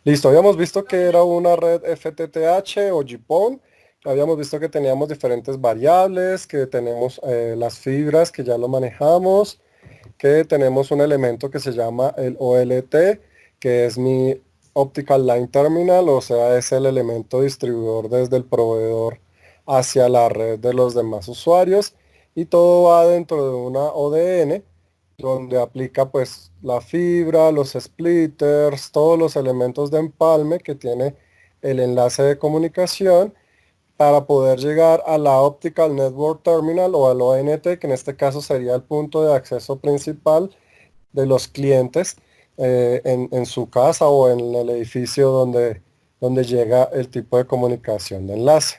Listo, habíamos visto que era una red FTTH o GPON. Habíamos visto que teníamos diferentes variables, que tenemos las fibras que ya lo manejamos, que tenemos un elemento que se llama el OLT, que es mi Optical Line Terminal, o sea, es el elemento distribuidor desde el proveedor hacia la red de los demás usuarios, y todo va dentro de una ODN, donde aplica pues la fibra, los splitters, todos los elementos de empalme que tiene el enlace de comunicación para poder llegar a la Optical Network Terminal o al ONT, que en este caso sería el punto de acceso principal de los clientes en su casa o en el edificio donde llega el tipo de comunicación de enlace.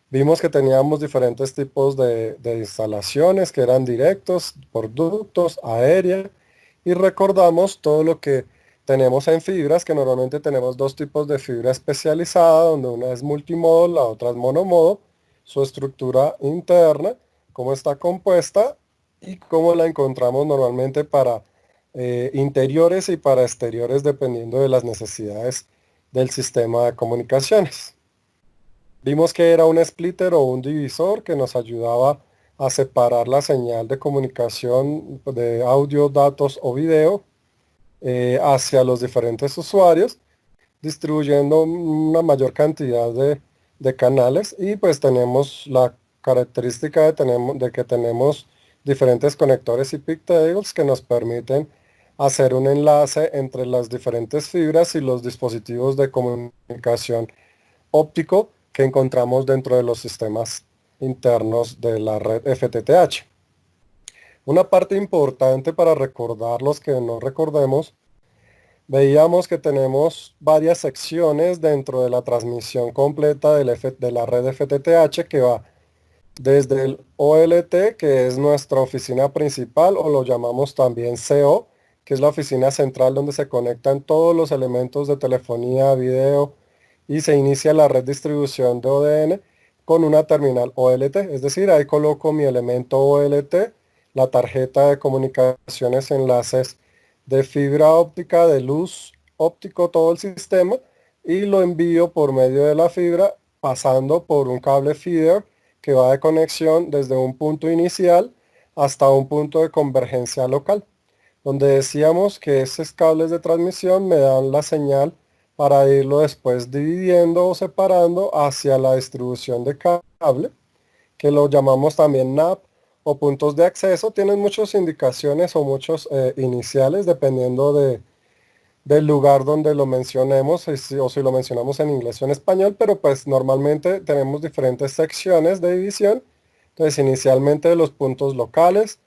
Vimos que teníamos diferentes tipos de instalaciones que eran directos, por ductos, aérea, y recordamos todo lo que tenemos en fibras, que normalmente tenemos dos tipos de fibra especializada, donde una es multimodo, la otra es monomodo, su estructura interna, cómo está compuesta y cómo la encontramos normalmente para interiores y para exteriores, dependiendo de las necesidades del sistema de comunicaciones. Vimos que era un splitter o un divisor que nos ayudaba a separar la señal de comunicación de audio, datos o video hacia los diferentes usuarios, distribuyendo una mayor cantidad de canales, y pues tenemos la característica de que tenemos diferentes conectores y pigtails que nos permiten hacer un enlace entre las diferentes fibras y los dispositivos de comunicación óptico que encontramos dentro de los sistemas internos de la red FTTH. Una parte importante para recordar los que no recordemos, veíamos que tenemos varias secciones dentro de la transmisión completa de la red FTTH, que va desde el OLT, que es nuestra oficina principal, o lo llamamos también CO, que es la oficina central donde se conectan todos los elementos de telefonía, video, y se inicia la red distribución de ODN con una terminal OLT. Es decir, ahí coloco mi elemento OLT, la tarjeta de comunicaciones, enlaces de fibra óptica, de luz óptico, todo el sistema, y lo envío por medio de la fibra pasando por un cable feeder que va de conexión desde un punto inicial hasta un punto de convergencia local, donde decíamos que esos cables de transmisión me dan la señal para irlo después dividiendo o separando hacia la distribución de cable, que lo llamamos también NAP o puntos de acceso. Tienen muchas indicaciones o muchos iniciales dependiendo del lugar donde lo mencionemos, o si lo mencionamos en inglés o en español, pero pues normalmente tenemos diferentes secciones de división. Entonces inicialmente los puntos locales,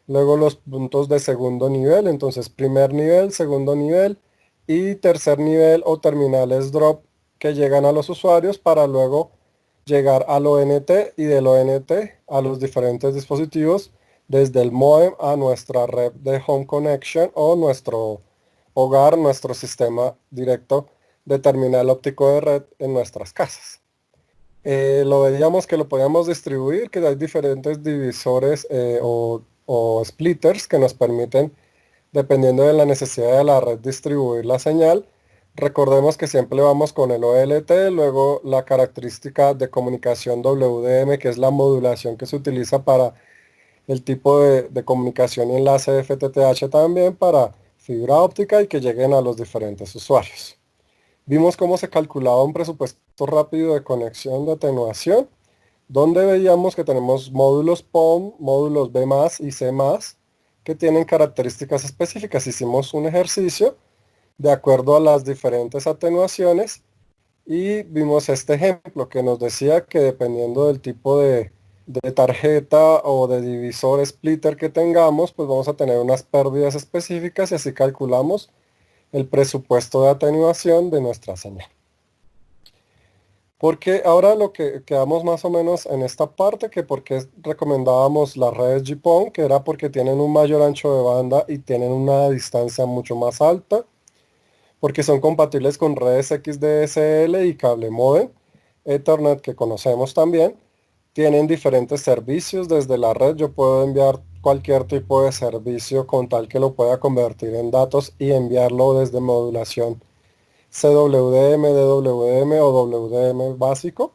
luego los puntos de segundo nivel, entonces primer nivel, segundo nivel y tercer nivel o terminales drop que llegan a los usuarios para luego llegar al ONT, y del ONT a los diferentes dispositivos desde el modem a nuestra red de home connection o nuestro hogar, nuestro sistema directo de terminal óptico de red en nuestras casas. Lo veíamos que lo podíamos distribuir, que hay diferentes divisores o splitters que nos permiten, dependiendo de la necesidad de la red, distribuir la señal. Recordemos que siempre vamos con el OLT, luego la característica de comunicación WDM, que es la modulación que se utiliza para el tipo de comunicación y enlace de FTTH también para fibra óptica, y que lleguen a los diferentes usuarios. Vimos cómo se calculaba un presupuesto rápido de conexión de atenuación, donde veíamos que tenemos módulos PON, módulos B+, y C+, que tienen características específicas. Hicimos un ejercicio de acuerdo a las diferentes atenuaciones y vimos este ejemplo que nos decía que dependiendo del tipo de tarjeta o de divisor splitter que tengamos, pues vamos a tener unas pérdidas específicas, y así calculamos el presupuesto de atenuación de nuestra señal. Porque ahora lo que quedamos más o menos en esta parte, que porque recomendábamos las redes GPON, que era porque tienen un mayor ancho de banda y tienen una distancia mucho más alta, porque son compatibles con redes XDSL y cable modem, Ethernet, que conocemos también. Tienen diferentes servicios desde la red. Yo puedo enviar cualquier tipo de servicio con tal que lo pueda convertir en datos y enviarlo desde modulación CWDM, DWDM o WDM básico.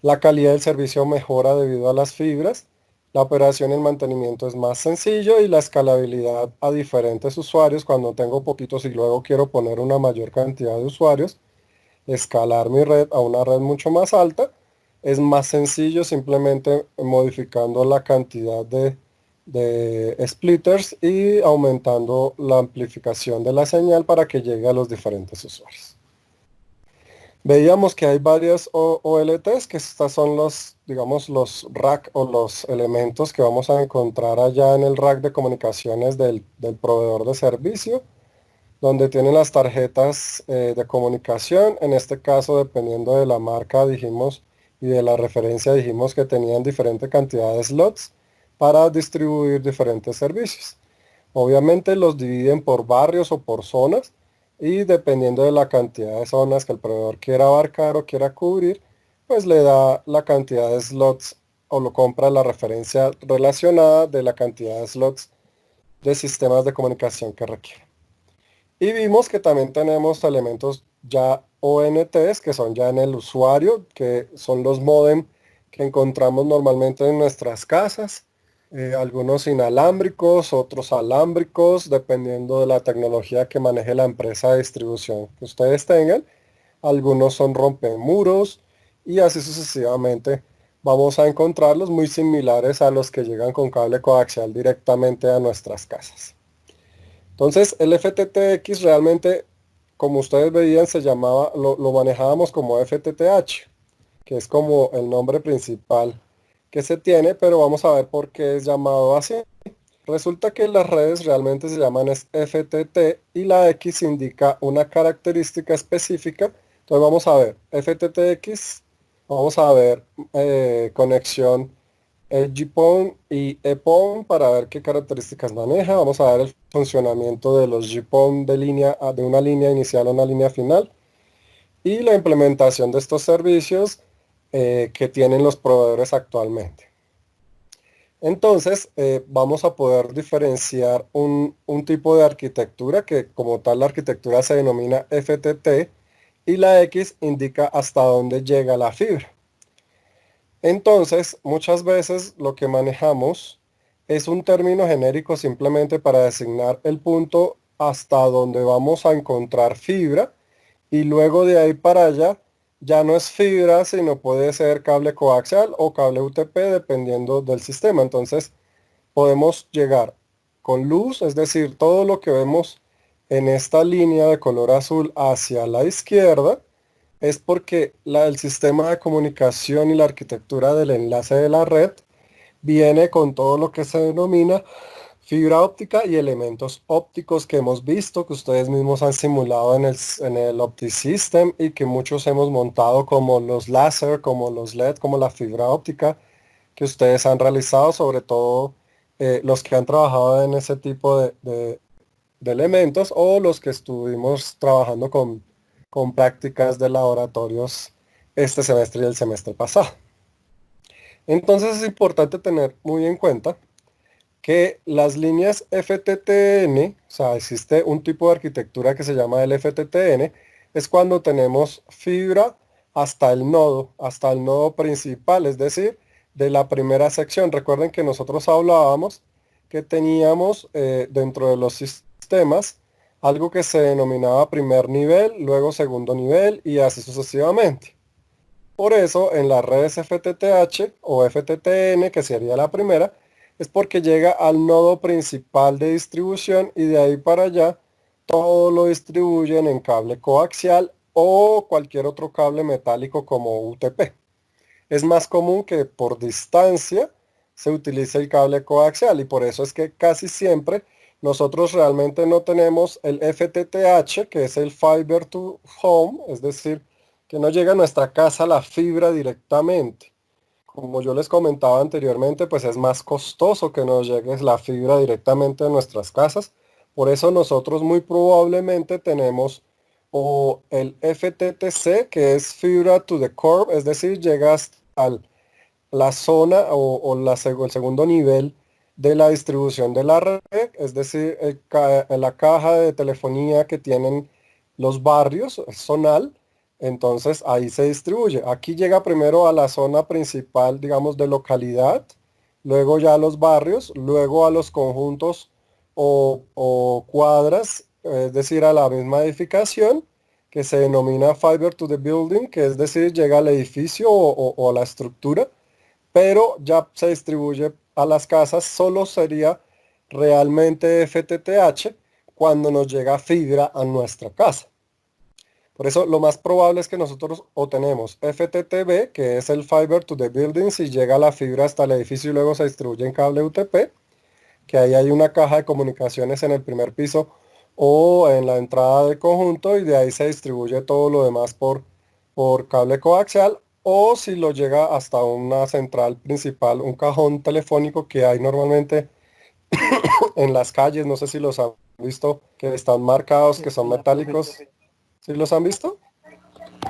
La calidad del servicio mejora debido a las fibras. La operación y el mantenimiento es más sencillo y la escalabilidad a diferentes usuarios. Cuando tengo poquitos y luego quiero poner una mayor cantidad de usuarios, escalar mi red a una red mucho más alta, es más sencillo simplemente modificando la cantidad de splitters y aumentando la amplificación de la señal para que llegue a los diferentes usuarios. Veíamos que hay varias OLTs, que estas son los, digamos, los rack o los elementos que vamos a encontrar allá en el rack de comunicaciones del proveedor de servicio, donde tienen las tarjetas de comunicación. En este caso, dependiendo de la marca, dijimos, y de la referencia, dijimos que tenían diferente cantidad de slots para distribuir diferentes servicios. Obviamente los dividen por barrios o por zonas, y dependiendo de la cantidad de zonas que el proveedor quiera abarcar o quiera cubrir, pues le da la cantidad de slots o lo compra la referencia relacionada de la cantidad de slots de sistemas de comunicación que requiere. Y vimos que también tenemos elementos ya ONTs, que son ya en el usuario, que son los modem que encontramos normalmente en nuestras casas. Algunos inalámbricos, otros alámbricos, dependiendo de la tecnología que maneje la empresa de distribución que ustedes tengan. Algunos son rompemuros y así sucesivamente. Vamos a encontrarlos muy similares a los que llegan con cable coaxial directamente a nuestras casas. Entonces, el FTTX realmente, como ustedes veían, se llamaba, lo manejábamos como FTTH, que es como el nombre principal que se tiene, pero vamos a ver por qué es llamado así. Resulta que las redes realmente se llaman FTT y la X indica una característica específica. Entonces vamos a ver FTTX, vamos a ver conexión GPON y EPON para ver qué características maneja. Vamos a ver el funcionamiento de los GPON de una línea inicial a una línea final y la implementación de estos servicios que tienen los proveedores actualmente. Entonces, vamos a poder diferenciar un tipo de arquitectura que como tal la arquitectura se denomina FTT y la X indica hasta dónde llega la fibra. Entonces, muchas veces lo que manejamos es un término genérico simplemente para designar el punto hasta donde vamos a encontrar fibra y luego de ahí para allá ya no es fibra, sino puede ser cable coaxial o cable UTP dependiendo del sistema. Entonces podemos llegar con luz, es decir, todo lo que vemos en esta línea de color azul hacia la izquierda es porque el sistema de comunicación y la arquitectura del enlace de la red viene con todo lo que se denomina fibra óptica y elementos ópticos que hemos visto, que ustedes mismos han simulado en el OptiSystem y que muchos hemos montado como los láser, como los LED, como la fibra óptica que ustedes han realizado, sobre todo los que han trabajado en ese tipo de elementos o los que estuvimos trabajando con prácticas de laboratorios este semestre y el semestre pasado. Entonces es importante tener muy en cuenta que las líneas FTTN, o sea, existe un tipo de arquitectura que se llama el FTTN, es cuando tenemos fibra hasta el nodo principal, es decir, de la primera sección. Recuerden que nosotros hablábamos que teníamos dentro de los sistemas algo que se denominaba primer nivel, luego segundo nivel y así sucesivamente. Por eso en las redes FTTH o FTTN, que sería la primera, es porque llega al nodo principal de distribución y de ahí para allá todo lo distribuyen en cable coaxial o cualquier otro cable metálico como UTP. Es más común que por distancia se utilice el cable coaxial y por eso es que casi siempre nosotros realmente no tenemos el FTTH, que es el Fiber to Home, es decir, que no llega a nuestra casa la fibra directamente. Como yo les comentaba anteriormente, pues es más costoso que nos llegue la fibra directamente a nuestras casas. Por eso nosotros muy probablemente tenemos o el FTTC, que es Fibra to the Core, es decir, llega hasta la zona el segundo nivel de la distribución de la red, es decir, la caja de telefonía que tienen los barrios, zonal, entonces ahí se distribuye. Aquí llega primero a la zona principal, digamos, de localidad, luego ya a los barrios, luego a los conjuntos o cuadras, es decir, a la misma edificación, que se denomina Fiber to the Building, que es decir, llega al edificio o a la estructura, pero ya se distribuye a las casas, solo sería realmente FTTH cuando nos llega fibra a nuestra casa. Por eso lo más probable es que nosotros o tenemos FTTB, que es el Fiber to the Building, si llega la fibra hasta el edificio y luego se distribuye en cable UTP, que ahí hay una caja de comunicaciones en el primer piso o en la entrada del conjunto y de ahí se distribuye todo lo demás por cable coaxial, o si lo llega hasta una central principal, un cajón telefónico que hay normalmente en las calles, no sé si los han visto, que están marcados, que son metálicos. ¿Sí los han visto?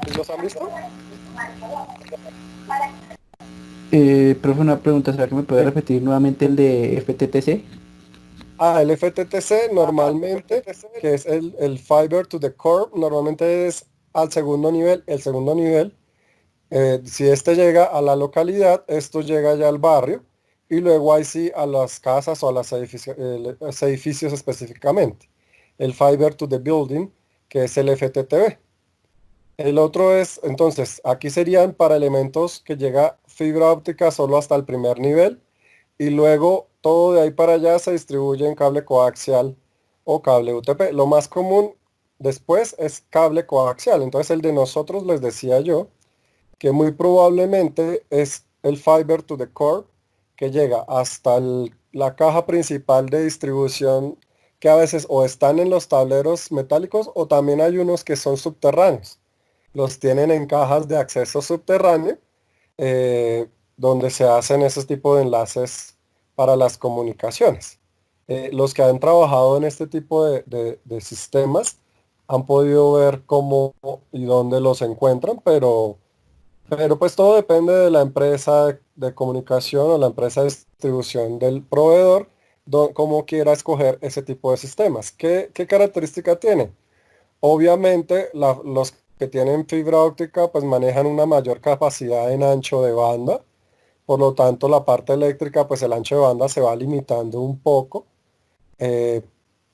¿Sí los han visto? Profe, una pregunta, ¿será que me puede repetir nuevamente el de FTTC? El FTTC normalmente, que es el Fiber to the Core, normalmente es al segundo nivel. El segundo nivel, si este llega a la localidad, esto llega ya al barrio y luego ahí sí a las casas o a los edificios específicamente. El Fiber to the Building, que es el FTTB. El otro es, entonces, aquí serían para elementos que llega fibra óptica solo hasta el primer nivel y luego todo de ahí para allá se distribuye en cable coaxial o cable UTP. Lo más común después es cable coaxial. Entonces el de nosotros les decía yo que muy probablemente es el Fiber to the Core que llega hasta la caja principal de distribución, que a veces o están en los tableros metálicos o también hay unos que son subterráneos. Los tienen en cajas de acceso subterráneo, eh, donde se hacen ese tipo de enlaces para las comunicaciones. Los que han trabajado en este tipo de sistemas han podido ver cómo y dónde los encuentran, pero pues todo depende de la empresa de comunicación o la empresa de distribución del proveedor, cómo quiera escoger ese tipo de sistemas. ¿Qué característica tiene? Obviamente, los que tienen fibra óptica pues manejan una mayor capacidad en ancho de banda, por lo tanto la parte eléctrica pues el ancho de banda se va limitando un poco, eh,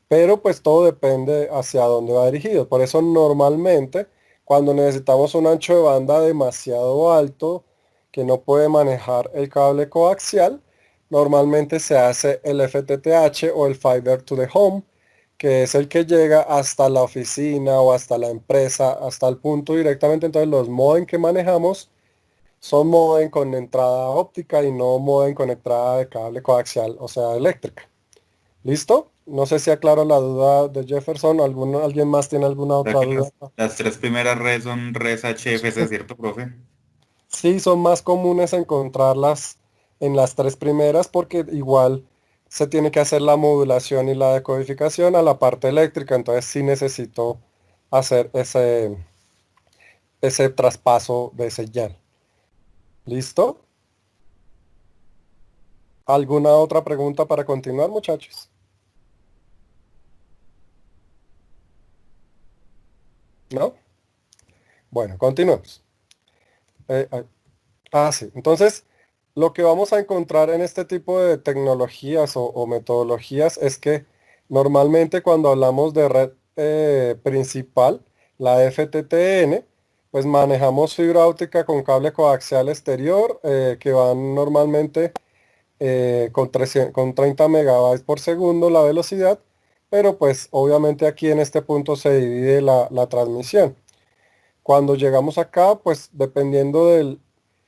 pero pues todo depende hacia dónde va dirigido. Por eso normalmente cuando necesitamos un ancho de banda demasiado alto que no puede manejar el cable coaxial, normalmente se hace el FTTH o el Fiber to the Home, que es el que llega hasta la oficina o hasta la empresa, hasta el punto directamente. Entonces los modem que manejamos son modem con entrada óptica y no modem con entrada de cable coaxial, o sea, eléctrica. ¿Listo? No sé si aclaro la duda de Jefferson. ¿Alguien más tiene alguna O sea otra que duda? las tres primeras redes son redes HFC, ¿cierto, profe? Sí, son más comunes encontrarlas en las tres primeras porque igual se tiene que hacer la modulación y la decodificación a la parte eléctrica, entonces sí necesito hacer ese traspaso de señal. ¿Listo? ¿Alguna otra pregunta para continuar, muchachos? ¿No? Bueno, continuemos. Eh, eh, sí. Entonces, lo que vamos a encontrar en este tipo de tecnologías o metodologías es que normalmente cuando hablamos de red principal, la FTTN, pues manejamos fibra óptica con cable coaxial exterior que van normalmente con 30 megabytes por segundo la velocidad, pero pues obviamente aquí en este punto se divide la transmisión. Cuando llegamos acá, pues dependiendo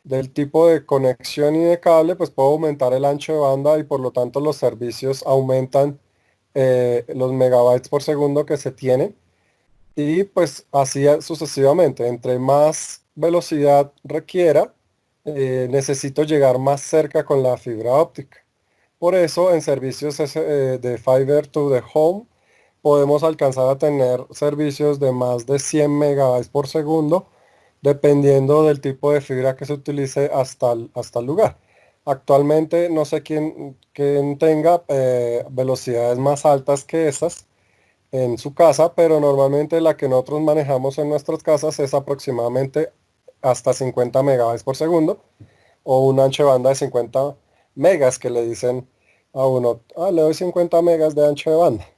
del tipo de conexión y de cable, pues puedo aumentar el ancho de banda y por lo tanto los servicios aumentan los megabytes por segundo que se tienen y pues así sucesivamente. Entre más velocidad requiera, necesito llegar más cerca con la fibra óptica. Por eso en servicios de Fiber to the Home podemos alcanzar a tener servicios de más de 100 megabytes por segundo, dependiendo del tipo de fibra que se utilice hasta el lugar. Actualmente no sé quién tenga velocidades más altas que esas, en su casa, pero normalmente la que nosotros manejamos en nuestras casas es aproximadamente hasta 50 megabytes por segundo o un ancho de banda de 50 megas que le dicen a uno, le doy 50 megas de ancho de banda.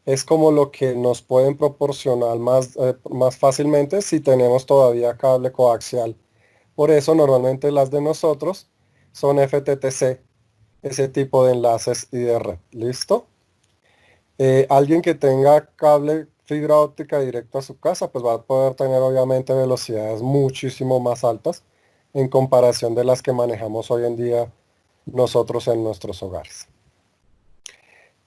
Es como lo que nos pueden proporcionar más fácilmente si tenemos todavía cable coaxial. Por eso normalmente las de nosotros son FTTC, ese tipo de enlaces y de red. ¿Listo? Alguien que tenga cable fibra óptica directo a su casa, pues va a poder tener obviamente velocidades muchísimo más altas en comparación de las que manejamos hoy en día nosotros en nuestros hogares.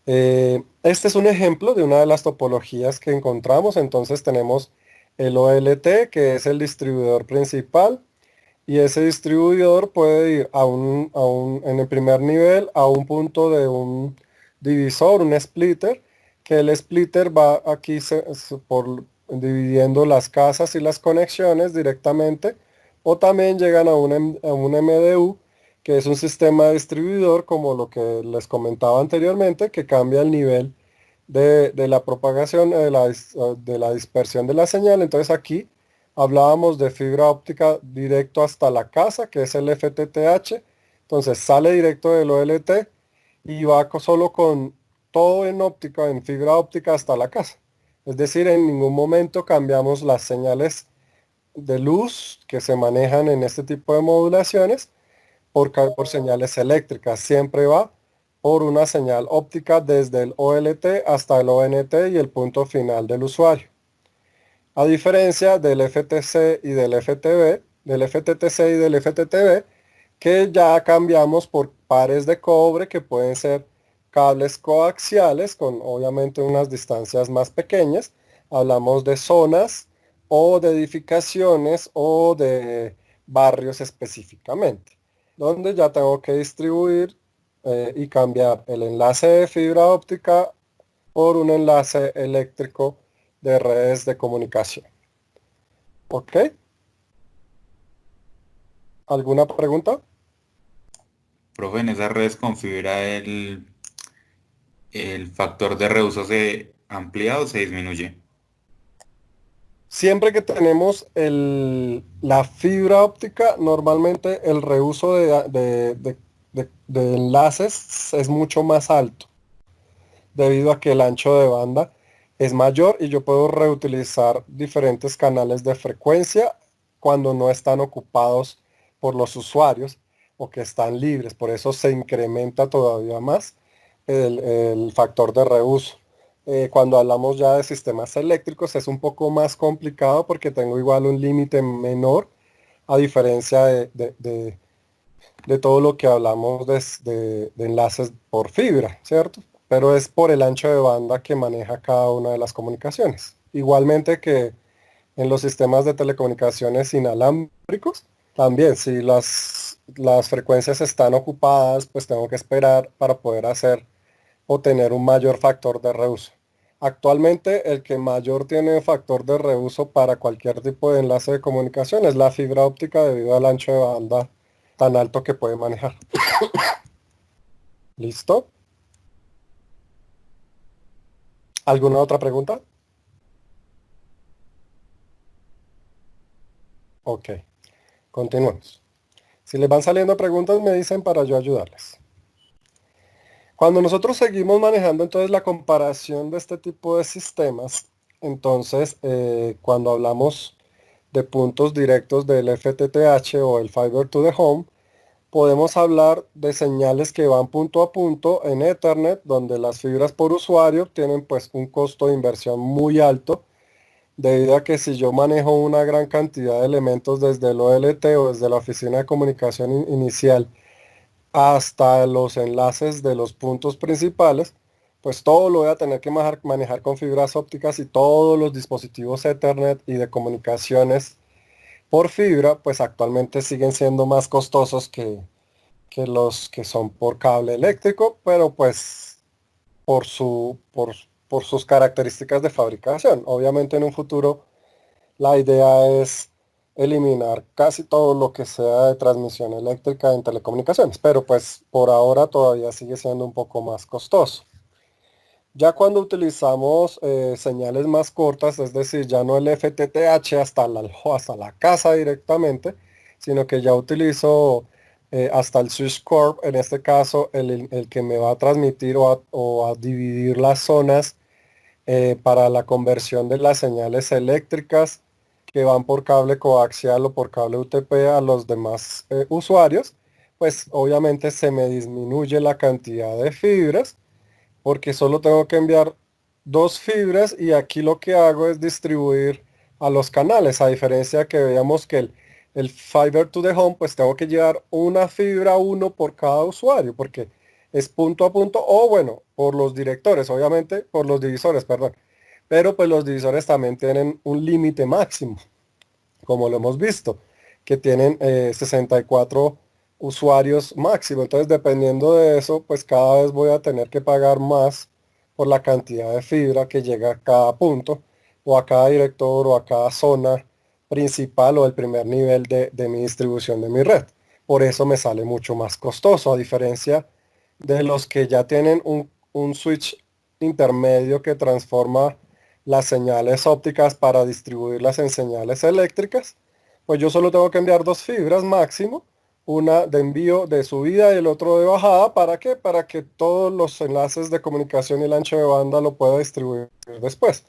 Este es un ejemplo de una de las topologías que encontramos. Entonces tenemos el OLT, que es el distribuidor principal, y ese distribuidor puede ir en el primer nivel a un punto de un divisor, un splitter, que el splitter va aquí dividiendo las casas y las conexiones directamente, o también llegan a un MDU, que es un sistema distribuidor como lo que les comentaba anteriormente, que cambia el nivel de la propagación, de la dispersión de la señal. Entonces aquí hablábamos de fibra óptica directo hasta la casa, que es el FTTH. Entonces sale directo del OLT y va solo con todo en óptica, en fibra óptica hasta la casa. Es decir, en ningún momento cambiamos las señales de luz que se manejan en este tipo de modulaciones por señales eléctricas. Siempre va por una señal óptica desde el OLT hasta el ONT y el punto final del usuario. A diferencia del FTC y del FTB, del FTTC y del FTTB, que ya cambiamos por pares de cobre que pueden ser cables coaxiales con obviamente unas distancias más pequeñas. Hablamos de zonas o de edificaciones o de barrios específicamente, donde ya tengo que distribuir y cambiar el enlace de fibra óptica por un enlace eléctrico de redes de comunicación. ¿Ok? ¿Alguna pregunta? Profe, en esas redes con fibra el factor de reuso se amplía o se disminuye. Siempre que tenemos la fibra óptica, normalmente el reuso de enlaces es mucho más alto, debido a que el ancho de banda es mayor y yo puedo reutilizar diferentes canales de frecuencia cuando no están ocupados por los usuarios o que están libres. Por eso se incrementa todavía más el factor de reuso. Cuando hablamos ya de sistemas eléctricos es un poco más complicado porque tengo igual un límite menor a diferencia de todo lo que hablamos de enlaces por fibra, ¿cierto? Pero es por el ancho de banda que maneja cada una de las comunicaciones. Igualmente que en los sistemas de telecomunicaciones inalámbricos, también si las frecuencias están ocupadas, pues tengo que esperar para poder hacer o tener un mayor factor de reuso. Actualmente el que mayor tiene factor de reuso para cualquier tipo de enlace de comunicación es la fibra óptica debido al ancho de banda tan alto que puede manejar. ¿Listo? ¿Alguna otra pregunta? Ok, continuemos. Si les van saliendo preguntas, me dicen para yo ayudarles. Cuando nosotros seguimos manejando entonces la comparación de este tipo de sistemas, entonces cuando hablamos de puntos directos del FTTH o el Fiber to the Home, podemos hablar de señales que van punto a punto en Ethernet, donde las fibras por usuario tienen pues un costo de inversión muy alto, debido a que si yo manejo una gran cantidad de elementos desde el OLT o desde la oficina de comunicación inicial hasta los enlaces de los puntos principales, pues todo lo voy a tener que manejar con fibras ópticas y todos los dispositivos Ethernet y de comunicaciones por fibra, pues actualmente siguen siendo más costosos que los que son por cable eléctrico, pero pues por sus características de fabricación. Obviamente en un futuro la idea es eliminar casi todo lo que sea de transmisión eléctrica en telecomunicaciones, pero pues por ahora todavía sigue siendo un poco más costoso. Ya cuando utilizamos señales más cortas, es decir, ya no el FTTH hasta la casa directamente, sino que ya utilizo hasta el switch core, en este caso el que me va a transmitir o a dividir las zonas para la conversión de las señales eléctricas que van por cable coaxial o por cable UTP a los demás usuarios, pues obviamente se me disminuye la cantidad de fibras porque solo tengo que enviar dos fibras y aquí lo que hago es distribuir a los canales, a diferencia que veíamos que el Fiber to the Home, pues tengo que llevar una fibra uno por cada usuario, porque es punto a punto, o bueno, por los directores, obviamente, por los divisores, perdón. Pero pues los divisores también tienen un límite máximo, como lo hemos visto, que tienen 64 usuarios máximo. Entonces, dependiendo de eso, pues cada vez voy a tener que pagar más por la cantidad de fibra que llega a cada punto, o a cada director, o a cada zona principal o el primer nivel de mi distribución de mi red. Por eso me sale mucho más costoso, a diferencia de los que ya tienen un switch intermedio que transforma las señales ópticas para distribuirlas en señales eléctricas, pues yo solo tengo que enviar dos fibras máximo, una de envío de subida y el otro de bajada. ¿Para qué? Para que todos los enlaces de comunicación y el ancho de banda lo pueda distribuir después.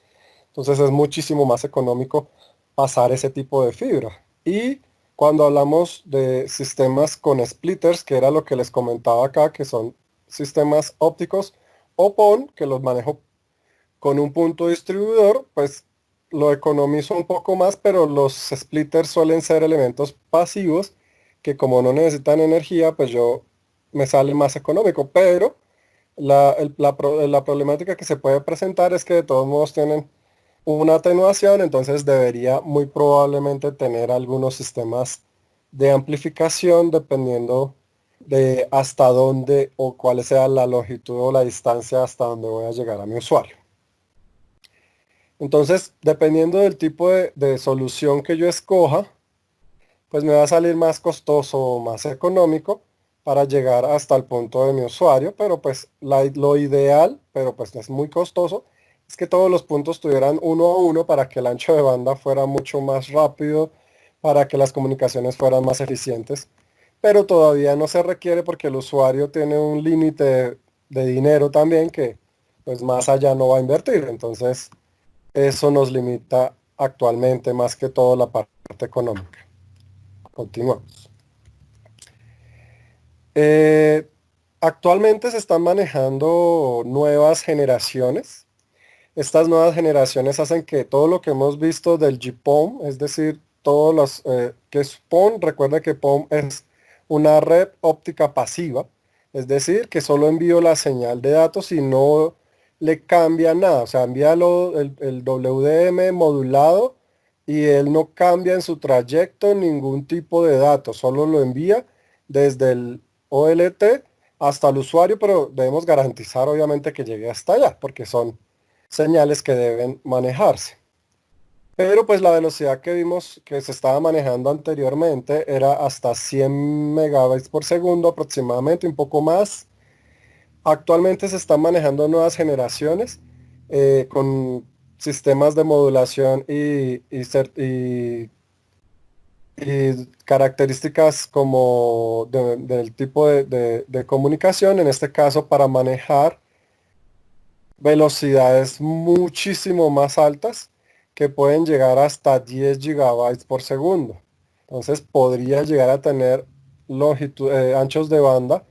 Entonces es muchísimo más económico pasar ese tipo de fibra. Y cuando hablamos de sistemas con splitters, que era lo que les comentaba acá, que son sistemas ópticos o PON, que los manejo con un punto distribuidor, pues lo economizo un poco más, pero los splitters suelen ser elementos pasivos que como no necesitan energía, pues yo me sale más económico, pero la problemática que se puede presentar es que de todos modos tienen una atenuación, entonces debería muy probablemente tener algunos sistemas de amplificación dependiendo de hasta dónde o cuál sea la longitud o la distancia hasta donde voy a llegar a mi usuario. Entonces, dependiendo del tipo de solución que yo escoja, pues me va a salir más costoso o más económico para llegar hasta el punto de mi usuario, pero pues lo ideal, pero pues es muy costoso, es que todos los puntos tuvieran uno a uno para que el ancho de banda fuera mucho más rápido, para que las comunicaciones fueran más eficientes, pero todavía no se requiere porque el usuario tiene un límite de dinero también que pues más allá no va a invertir, entonces eso nos limita actualmente más que todo la parte económica. Continuamos. Eh, Actualmente se están manejando nuevas generaciones. Estas nuevas generaciones hacen que todo lo que hemos visto del GPON, es decir, todos los que es PON, recuerda que PON es una red óptica pasiva, es decir, que solo envío la señal de datos y no le cambia nada, o sea, envía el WDM modulado y él no cambia en su trayecto ningún tipo de datos, solo lo envía desde el OLT hasta el usuario, pero debemos garantizar obviamente que llegue hasta allá, porque son señales que deben manejarse. Pero pues la velocidad que vimos que se estaba manejando anteriormente era hasta 100 megabytes por segundo aproximadamente, un poco más. Actualmente se están manejando nuevas generaciones con sistemas de modulación y características como del tipo de comunicación, en este caso para manejar velocidades muchísimo más altas que pueden llegar hasta 10 gigabytes por segundo. Entonces podría llegar a tener anchos de banda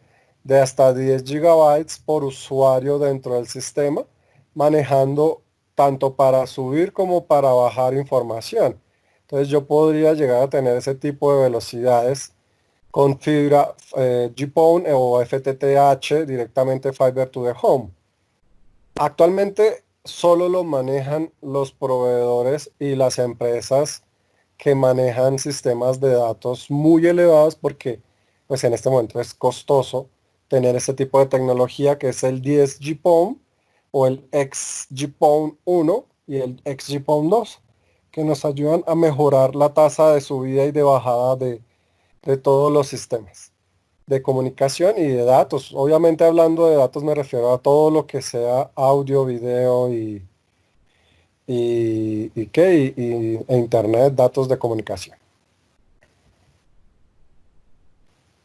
de hasta 10 gigabytes por usuario dentro del sistema, manejando tanto para subir como para bajar información. Entonces yo podría llegar a tener ese tipo de velocidades con fibra GPON o FTTH directamente Fiber to the Home. Actualmente solo lo manejan los proveedores y las empresas que manejan sistemas de datos muy elevados porque pues en este momento es costoso tener este tipo de tecnología que es el 10GPON o el XGPON 1 y el XGPON 2 que nos ayudan a mejorar la tasa de subida y de bajada de todos los sistemas. de comunicación y de datos. Obviamente hablando de datos me refiero a todo lo que sea audio, video e internet, datos de comunicación.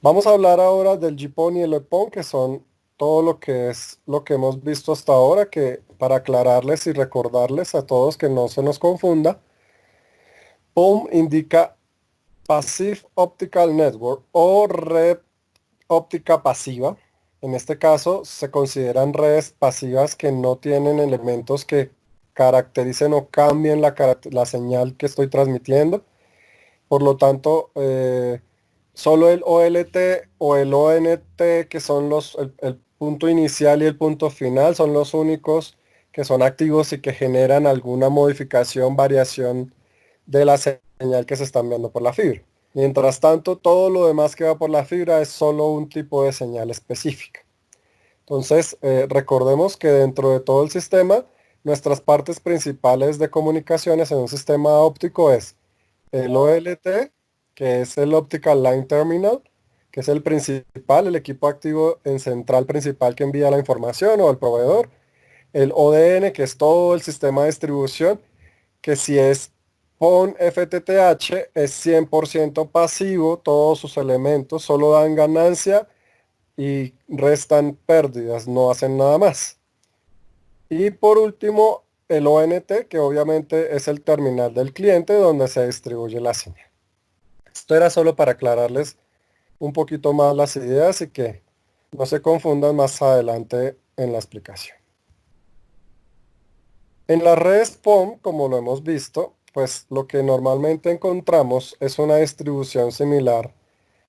Vamos a hablar ahora del GPON y el EPON, que son todo lo que es lo que hemos visto hasta ahora, que para aclararles y recordarles a todos que no se nos confunda, PON indica Passive Optical Network o red óptica pasiva. En este caso se consideran redes pasivas que no tienen elementos que caractericen o cambien la señal que estoy transmitiendo. Por lo tanto, solo el OLT o el ONT, que son el punto inicial y el punto final, son los únicos que son activos y que generan alguna modificación, variación de la señal que se está enviando por la fibra. Mientras tanto, todo lo demás que va por la fibra es solo un tipo de señal específica. Entonces, recordemos que dentro de todo el sistema, nuestras partes principales de comunicaciones en un sistema óptico es el OLT, que es el Optical Line Terminal, que es el principal, el equipo activo en central principal que envía la información o el proveedor. El ODN, que es todo el sistema de distribución, que si es PON FTTH es 100% pasivo, todos sus elementos solo dan ganancia y restan pérdidas, no hacen nada más. Y por último, el ONT, que obviamente es el terminal del cliente donde se distribuye la señal. Esto era solo para aclararles un poquito más las ideas y que no se confundan más adelante en la explicación. En las redes PON, como lo hemos visto, pues lo que normalmente encontramos es una distribución similar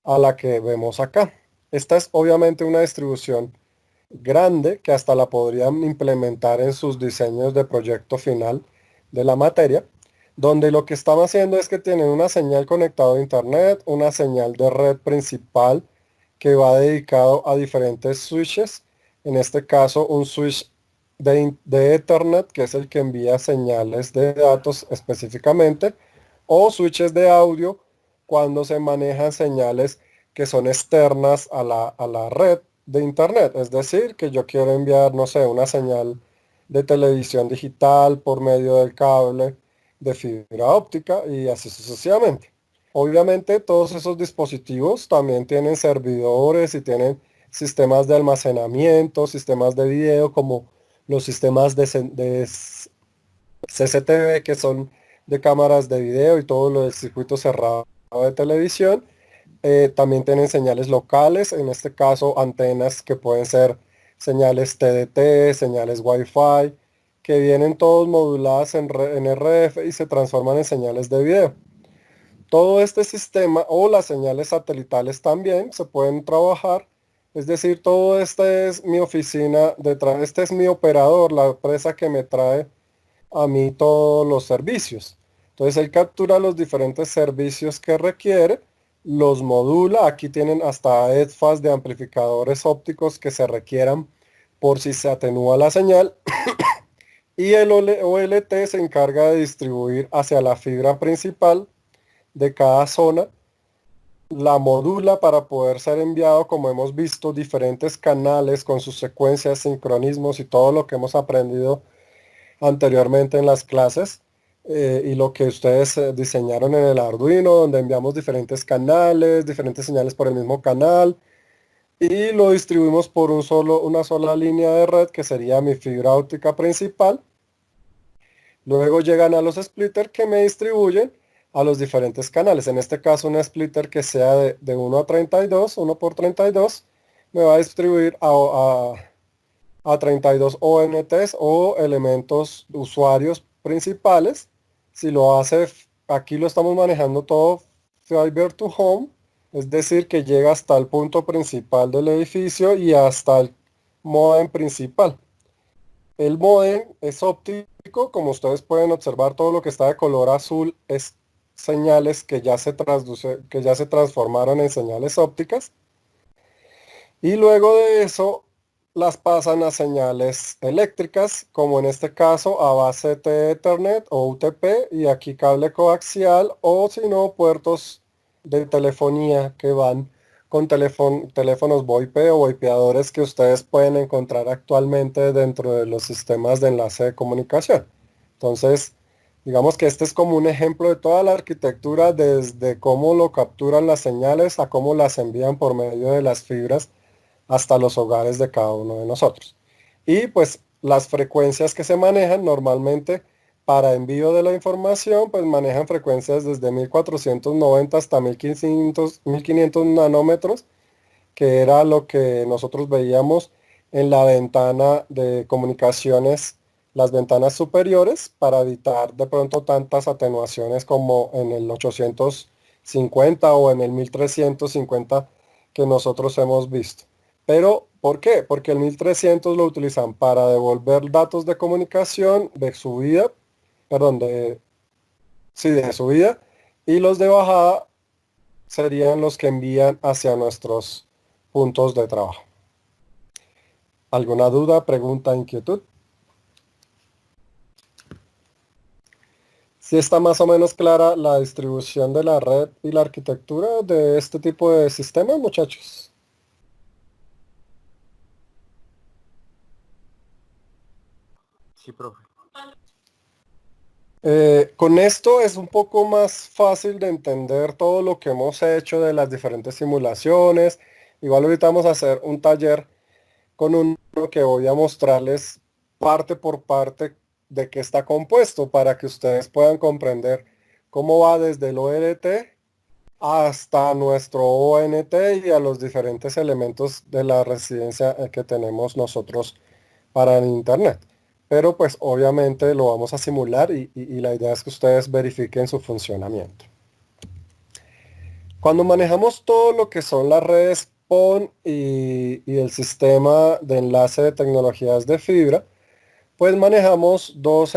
a la que vemos acá. Esta es obviamente una distribución grande que hasta la podrían implementar en sus diseños de proyecto final de la materia, donde lo que están haciendo es que tienen una señal conectada a internet, una señal de red principal que va dedicado a diferentes switches, en este caso un switch de Ethernet, que es el que envía señales de datos específicamente, o switches de audio cuando se manejan señales que son externas a la red de internet. Es decir, que yo quiero enviar, no sé, una señal de televisión digital por medio del cable de fibra óptica y así sucesivamente. Obviamente todos esos dispositivos también tienen servidores y tienen sistemas de almacenamiento, sistemas de video como los sistemas de CCTV, que son de cámaras de video y todo lo del circuito cerrado de televisión. También tienen señales locales, en este caso antenas que pueden ser señales TDT, señales Wi-Fi, que vienen todos moduladas en RF y se transforman en señales de video. Todo este sistema o las señales satelitales también se pueden trabajar. Es decir, todo este es mi oficina detrás, este es mi operador, la empresa que me trae a mí todos los servicios. Entonces él captura los diferentes servicios que requiere, los modula. Aquí tienen hasta EDFAs de amplificadores ópticos que se requieran por si se atenúa la señal. Y el OLT se encarga de distribuir hacia la fibra principal de cada zona, la modula para poder ser enviado, como hemos visto, diferentes canales con sus secuencias, sincronismos y todo lo que hemos aprendido anteriormente en las clases, y lo que ustedes diseñaron en el Arduino, donde enviamos diferentes canales, diferentes señales por el mismo canal y lo distribuimos por una sola línea de red que sería mi fibra óptica principal. Luego llegan a los splitters que me distribuyen a los diferentes canales. En este caso, un splitter que sea de 1 a 32, 1 por 32, me va a distribuir a 32 ONTs o elementos usuarios principales. Si lo hace, aquí lo estamos manejando todo Fiber to Home, es decir, que llega hasta el punto principal del edificio y hasta el módem principal. El módem es óptico, como ustedes pueden observar, todo lo que está de color azul es señales que ya se transformaron en señales ópticas. Y luego de eso las pasan a señales eléctricas, como en este caso a base de Ethernet o UTP, y aquí cable coaxial, o si no, puertos de telefonía que van con teléfonos VoIP o VoIPeadores que ustedes pueden encontrar actualmente dentro de los sistemas de enlace de comunicación. Entonces, digamos que este es como un ejemplo de toda la arquitectura, desde cómo lo capturan las señales a cómo las envían por medio de las fibras hasta los hogares de cada uno de nosotros. Y pues las frecuencias que se manejan normalmente para envío de la información, pues manejan frecuencias desde 1490 hasta 1500 nanómetros, que era lo que nosotros veíamos en la ventana de comunicaciones, las ventanas superiores, para evitar de pronto tantas atenuaciones como en el 850 o en el 1350 que nosotros hemos visto. Pero, ¿por qué? Porque el 1300 lo utilizan para devolver datos de comunicación de subida, perdón, de subida, y los de bajada serían los que envían hacia nuestros puntos de trabajo. ¿Alguna duda, pregunta, inquietud? ¿Sí está más o menos clara la distribución de la red y la arquitectura de este tipo de sistemas, muchachos? Sí, profe. Con esto es un poco más fácil de entender todo lo que hemos hecho de las diferentes simulaciones. Igual ahorita vamos a hacer un taller con uno que voy a mostrarles parte por parte de qué está compuesto para que ustedes puedan comprender cómo va desde el OLT hasta nuestro ONT y a los diferentes elementos de la residencia que tenemos nosotros para el Internet. Pero pues obviamente lo vamos a simular y la idea es que ustedes verifiquen su funcionamiento. Cuando manejamos todo lo que son las redes PON y el sistema de enlace de tecnologías de fibra, pues manejamos dos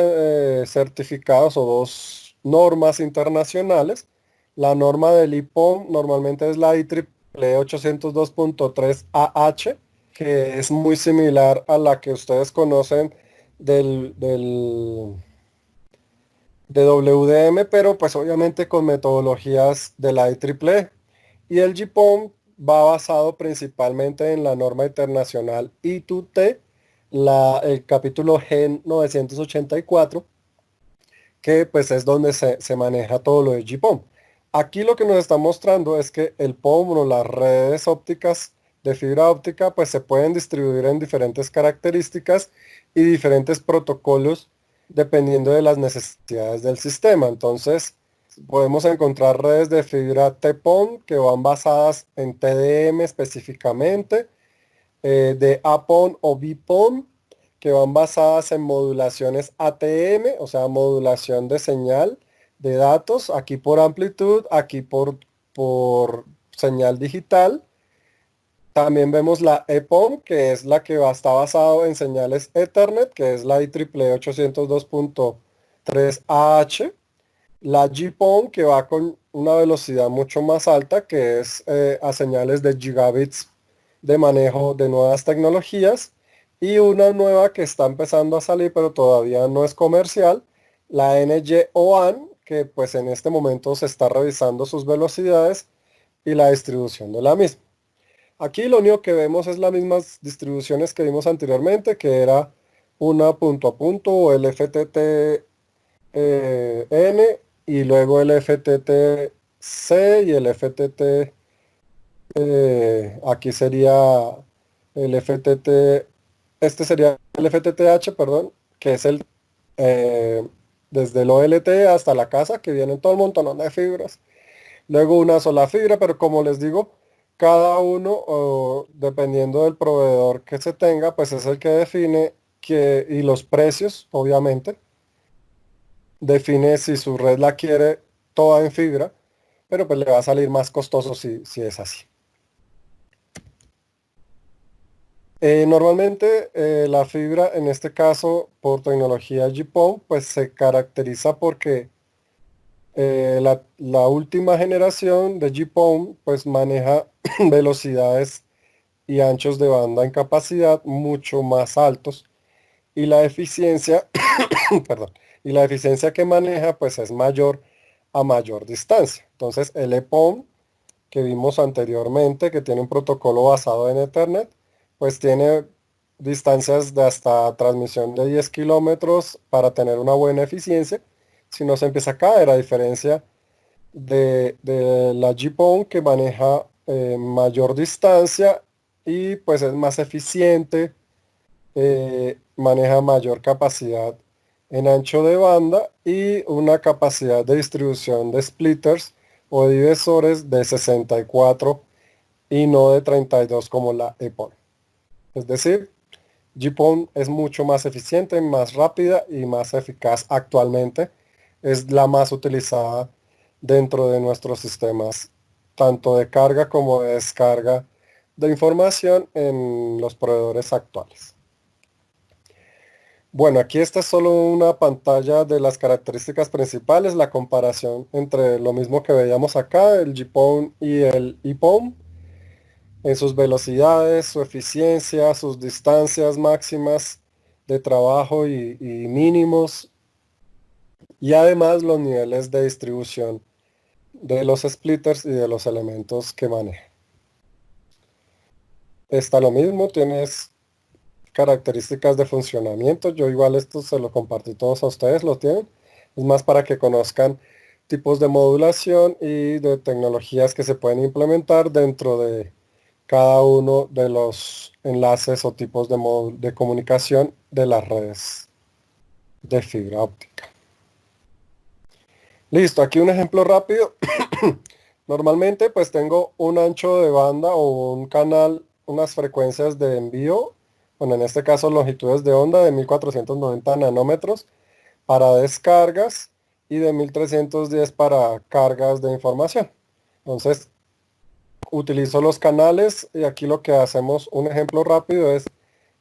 certificados o dos normas internacionales. La norma del IPON normalmente es la IEEE 802.3AH, que es muy similar a la que ustedes conocen de WDM, pero pues obviamente con metodologías de la IEEE. Y el GPON va basado principalmente en la norma internacional I2T, el capítulo Gen 984, que pues es donde se maneja todo lo de GPON. Aquí lo que nos está mostrando es que el PON o las redes ópticas de fibra óptica pues se pueden distribuir en diferentes características y diferentes protocolos dependiendo de las necesidades del sistema. Entonces podemos encontrar redes de fibra TPON que van basadas en TDM específicamente, de APON o BPON que van basadas en modulaciones ATM, o sea, modulación de señal de datos, aquí por amplitud, aquí por señal digital. También vemos la EPON, que es la que está basado en señales Ethernet, que es la IEEE 802.3AH. La GPON, que va con una velocidad mucho más alta, que es a señales de gigabits de manejo de nuevas tecnologías. Y una nueva que está empezando a salir, pero todavía no es comercial, la NG-OAN, que pues en este momento se está revisando sus velocidades y la distribución de la misma. Aquí lo único que vemos es las mismas distribuciones que vimos anteriormente, que era una punto a punto o el FTTN y luego el FTTC y el FTT, aquí sería el FTT, este sería el FTTH, perdón, que es desde el OLT hasta la casa, que viene todo el montón de fibras. Luego una sola fibra, pero como les digo, cada uno, dependiendo del proveedor que se tenga, pues es el que define y los precios, obviamente, define si su red la quiere toda en fibra, pero pues le va a salir más costoso si es así. Normalmente la fibra, en este caso por tecnología GPON, pues se caracteriza porque la última generación de GPON pues maneja velocidades y anchos de banda en capacidad mucho más altos y la eficiencia, perdón, y la eficiencia que maneja pues es mayor a mayor distancia. Entonces el EPON que vimos anteriormente, que tiene un protocolo basado en Ethernet, pues tiene distancias de hasta transmisión de 10 kilómetros para tener una buena eficiencia. Si no se empieza a caer, a diferencia de la GPON que maneja mayor distancia y pues es más eficiente, maneja mayor capacidad en ancho de banda y una capacidad de distribución de splitters o divisores de 64 y no de 32 como la EPON. Es decir, GPON es mucho más eficiente, más rápida y más eficaz actualmente. Es la más utilizada dentro de nuestros sistemas, tanto de carga como de descarga de información en los proveedores actuales. Bueno, aquí está solo una pantalla de las características principales, la comparación entre lo mismo que veíamos acá, el GPON y el EPON, en sus velocidades, su eficiencia, sus distancias máximas de trabajo y mínimos, y además los niveles de distribución de los splitters y de los elementos que maneja. Está lo mismo, tienes características de funcionamiento. Yo igual esto se lo compartí todos a ustedes, lo tienen. Es más para que conozcan tipos de modulación y de tecnologías que se pueden implementar dentro de cada uno de los enlaces o tipos de comunicación de las redes de fibra óptica. Listo, aquí un ejemplo rápido. Normalmente pues tengo un ancho de banda o un canal, unas frecuencias de envío, bueno, en este caso longitudes de onda de 1490 nanómetros para descargas y de 1310 para cargas de información. Entonces, utilizo los canales y aquí lo que hacemos, un ejemplo rápido es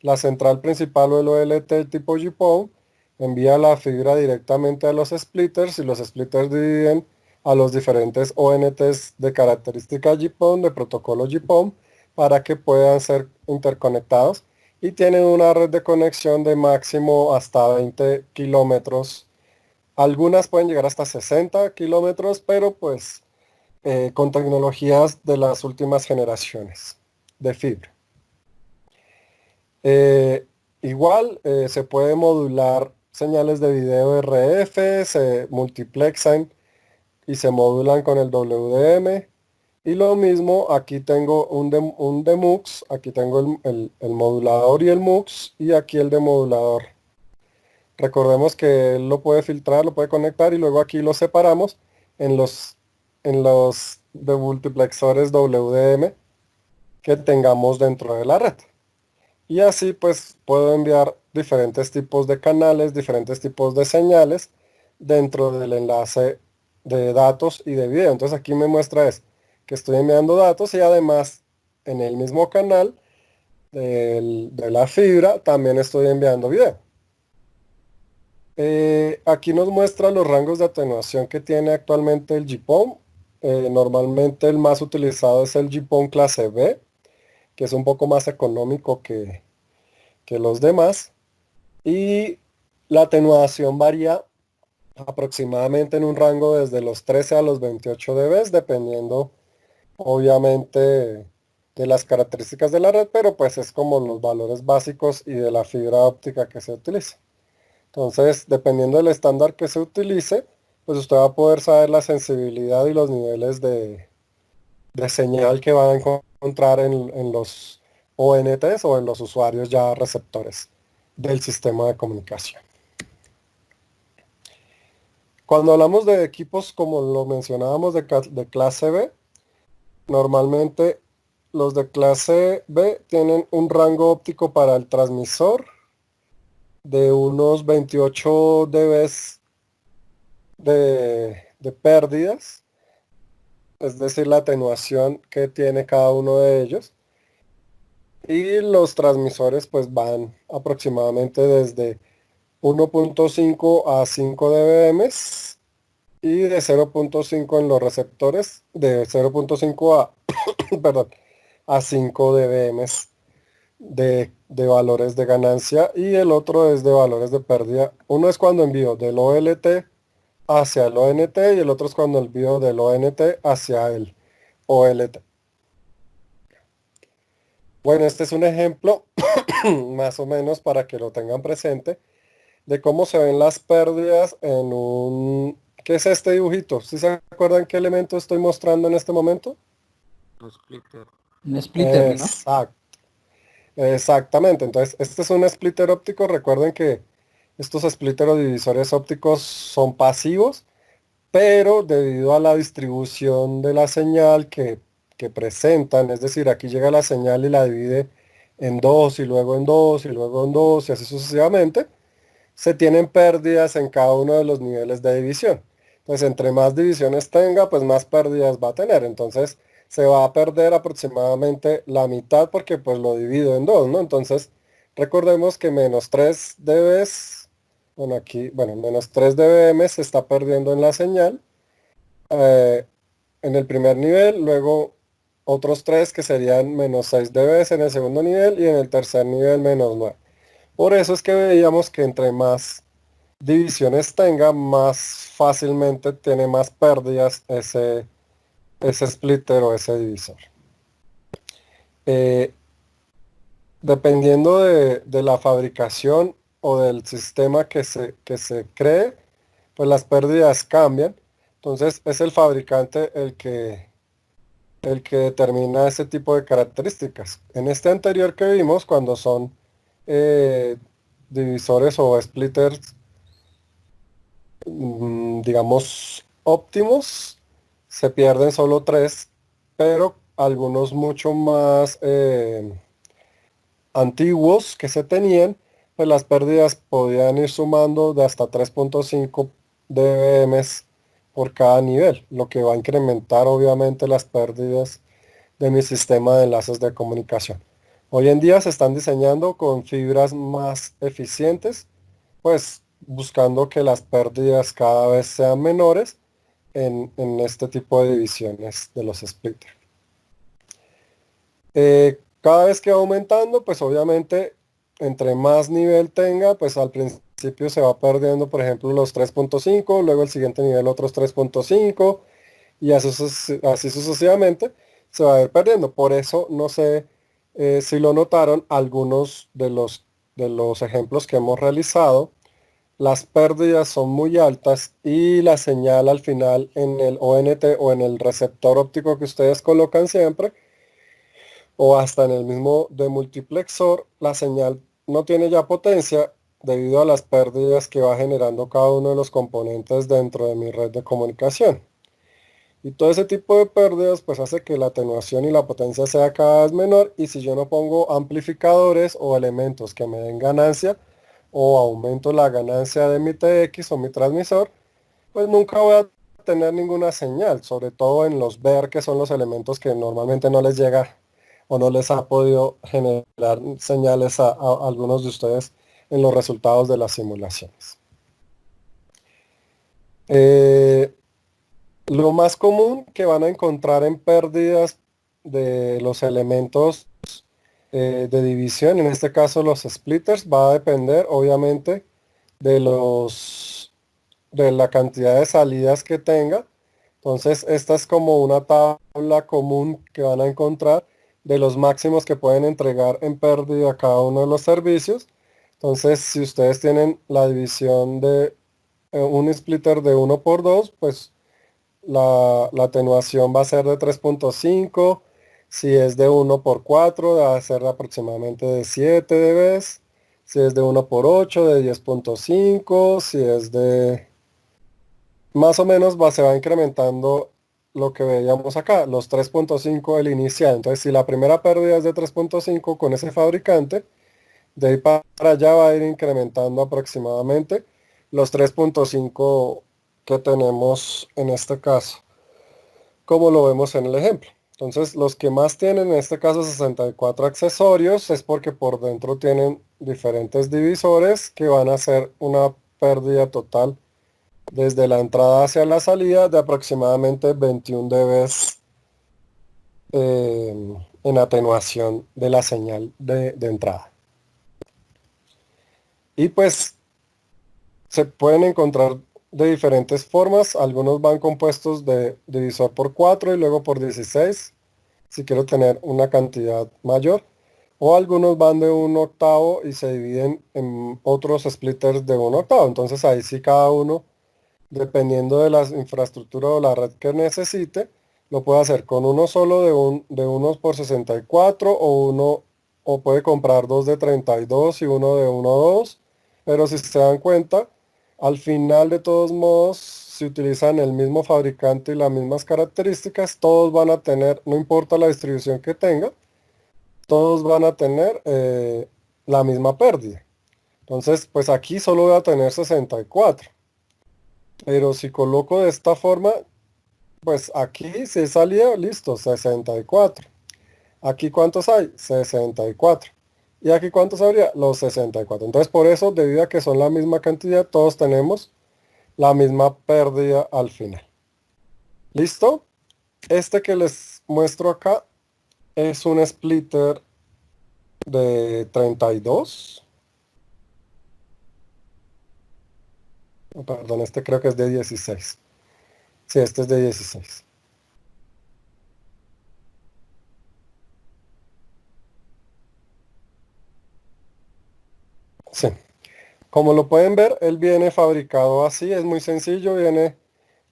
la central principal o el OLT tipo GPON, envía la fibra directamente a los splitters y los splitters dividen a los diferentes ONTs de característica GPON, de protocolo GPON, para que puedan ser interconectados y tienen una red de conexión de máximo hasta 20 kilómetros. Algunas pueden llegar hasta 60 kilómetros, pero pues con tecnologías de las últimas generaciones de fibra. Igual se puede modular señales de video RF, se multiplexan y se modulan con el WDM. Y lo mismo, aquí tengo un demux, aquí tengo el modulador y el mux, y aquí el demodulador. Recordemos que él lo puede filtrar, lo puede conectar, y luego aquí lo separamos en los de multiplexores WDM que tengamos dentro de la red. Y así pues puedo enviar diferentes tipos de canales, diferentes tipos de señales dentro del enlace de datos y de video. Entonces aquí me muestra que estoy enviando datos y además en el mismo canal de la fibra también estoy enviando video. Aquí nos muestra los rangos de atenuación que tiene actualmente el GPON. Normalmente el más utilizado es el GPON clase B, que es un poco más económico que los demás. Y la atenuación varía aproximadamente en un rango desde los 13 a los 28 dB, dependiendo obviamente de las características de la red, pero pues es como los valores básicos y de la fibra óptica que se utiliza. Entonces, dependiendo del estándar que se utilice, pues usted va a poder saber la sensibilidad y los niveles de señal que va a encontrar en los ONTs o en los usuarios ya receptores del sistema de comunicación. Cuando hablamos de equipos, como lo mencionábamos, de clase B, normalmente los de clase B tienen un rango óptico para el transmisor de unos 28 dB de pérdidas, es decir, la atenuación que tiene cada uno de ellos. Y los transmisores pues van aproximadamente desde 1.5 a 5 dBm y de 0.5 en los receptores, de 0.5 a, perdón, a 5 dBm de valores de ganancia y el otro es de valores de pérdida. Uno es cuando envío del OLT hacia el ONT y el otro es cuando envío del ONT hacia el OLT. Bueno, este es un ejemplo más o menos para que lo tengan presente de cómo se ven las pérdidas en un... ¿Qué es este dibujito? ¿Sí se acuerdan qué elemento estoy mostrando en este momento? Un splitter. Un splitter, ¿no? Exacto. Exactamente. Entonces, este es un splitter óptico. Recuerden que estos splitter o divisores ópticos son pasivos, pero debido a la distribución de la señal que presentan, es decir, aquí llega la señal y la divide en dos y luego en dos y luego en dos y así sucesivamente, se tienen pérdidas en cada uno de los niveles de división. Entonces, entre más divisiones tenga, pues más pérdidas va a tener. Entonces, se va a perder aproximadamente la mitad porque pues lo divido en dos, ¿no? Entonces, recordemos que menos 3 dBs, bueno, aquí, bueno, menos 3 dBm se está perdiendo en la señal eh, en el primer nivel, luego otros 3 que serían menos 6 dBs en el segundo nivel y en el tercer nivel menos 9. Por eso es que veíamos que entre más divisiones tenga, más fácilmente tiene más pérdidas ese splitter o ese divisor. Eh, Dependiendo de la fabricación o del sistema que se cree, pues las pérdidas cambian. Entonces es el fabricante el que determina ese tipo de características. En este anterior que vimos, cuando son divisores o splitters, digamos, óptimos, se pierden solo 3, pero algunos mucho más antiguos que se tenían, pues las pérdidas podían ir sumando de hasta 3.5 dBm por cada nivel, lo que va a incrementar obviamente las pérdidas de mi sistema de enlaces de comunicación. Hoy en día se están diseñando con fibras más eficientes, pues buscando que las pérdidas cada vez sean menores en este tipo de divisiones de los splitters. Cada vez que va aumentando, pues obviamente entre más nivel tenga, pues al principio se va perdiendo, por ejemplo, los 3.5, luego el siguiente nivel otros 3.5 y así sucesivamente se va a ir perdiendo. Por eso, no sé si lo notaron, algunos de los ejemplos que hemos realizado, las pérdidas son muy altas y la señal al final en el ONT o en el receptor óptico que ustedes colocan siempre, o hasta en el mismo demultiplexor, la señal no tiene ya potencia debido a las pérdidas que va generando cada uno de los componentes dentro de mi red de comunicación. Y todo ese tipo de pérdidas pues hace que la atenuación y la potencia sea cada vez menor, y si yo no pongo amplificadores o elementos que me den ganancia o aumento la ganancia de mi TX o mi transmisor, pues nunca voy a tener ninguna señal, sobre todo en los BER, que son los elementos que normalmente no les llega o no les ha podido generar señales a algunos de ustedes en los resultados de las simulaciones. Lo más común que van a encontrar en pérdidas de los elementos de división, en este caso los splitters, va a depender obviamente de la cantidad de salidas que tenga. Entonces esta es como una tabla común que van a encontrar de los máximos que pueden entregar en pérdida cada uno de los servicios. Entonces, si ustedes tienen la división de un splitter de 1 por 2, pues la atenuación va a ser de 3.5. Si es de 1 por 4, va a ser aproximadamente de 7 dB. Si es de 1 por 8, de 10.5. Si es de... Más o menos se va incrementando lo que veíamos acá, los 3.5 del inicial. Entonces, si la primera pérdida es de 3.5 con ese fabricante, de ahí para allá va a ir incrementando aproximadamente los 3.5 que tenemos en este caso, como lo vemos en el ejemplo. Entonces, los que más tienen en este caso 64 accesorios es porque por dentro tienen diferentes divisores que van a hacer una pérdida total desde la entrada hacia la salida de aproximadamente 21 dB en atenuación de la señal de entrada. Y pues se pueden encontrar de diferentes formas. Algunos van compuestos de divisor por 4 y luego por 16, si quiero tener una cantidad mayor. O algunos van de 1/8 y se dividen en otros splitters de 1/8. Entonces ahí sí cada uno, dependiendo de la infraestructura o la red que necesite, lo puede hacer con uno solo de unos por 64 o puede comprar dos de 32 y uno de 1/2. Pero si se dan cuenta, al final de todos modos, si utilizan el mismo fabricante y las mismas características, todos van a tener, no importa la distribución que tenga, todos van a tener la misma pérdida. Entonces, pues aquí solo voy a tener 64. Pero si coloco de esta forma, pues aquí si salía, listo, 64. Aquí ¿cuántos hay? 64. ¿Y aquí cuántos habría? Los 64. Entonces por eso, debido a que son la misma cantidad, todos tenemos la misma pérdida al final. ¿Listo? Este que les muestro acá es un splitter de 32. Perdón, este creo que es de 16. Sí, este es de 16. Sí. Como lo pueden ver, él viene fabricado así, es muy sencillo, viene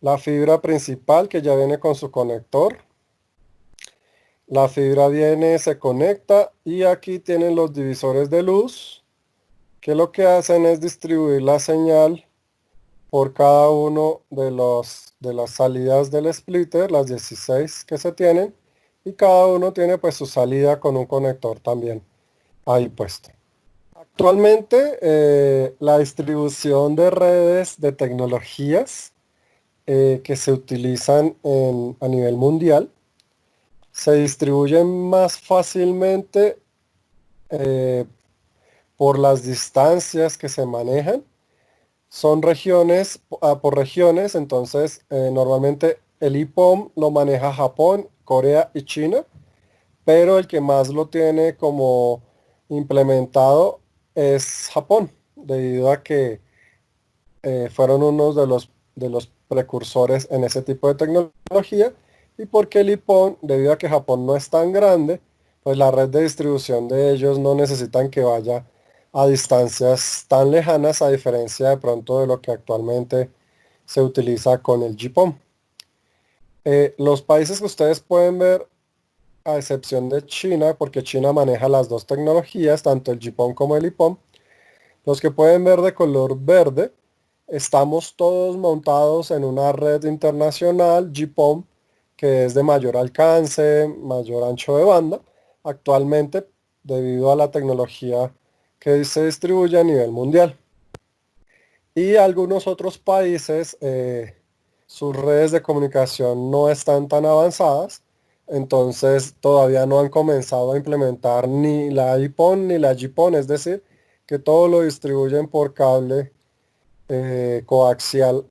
la fibra principal que ya viene con su conector. La fibra viene, se conecta y aquí tienen los divisores de luz que lo que hacen es distribuir la señal por cada uno de las salidas del splitter, las 16 que se tienen, y cada uno tiene pues su salida con un conector también ahí puesto. Actualmente la distribución de redes de tecnologías que se utilizan a nivel mundial se distribuyen más fácilmente eh, por las distancias que se manejan. Son regiones, por regiones, entonces normalmente el IPOM lo maneja Japón, Corea y China, pero el que más lo tiene como implementado es Japón, debido a que fueron unos de los precursores en ese tipo de tecnología, y porque el IPON, debido a que Japón no es tan grande, pues la red de distribución de ellos no necesitan que vaya a distancias tan lejanas, a diferencia de pronto de lo que actualmente se utiliza con el GPON. Los países que ustedes pueden ver, a excepción de China, porque China maneja las dos tecnologías, tanto el GPON como el IPON, los que pueden ver de color verde, estamos todos montados en una red internacional GPON que es de mayor alcance, mayor ancho de banda, actualmente debido a la tecnología que se distribuye a nivel mundial. Y algunos otros países, sus redes de comunicación no están tan avanzadas, entonces todavía no han comenzado a implementar ni la IPON ni la GPON, es decir, que todo lo distribuyen por cable coaxial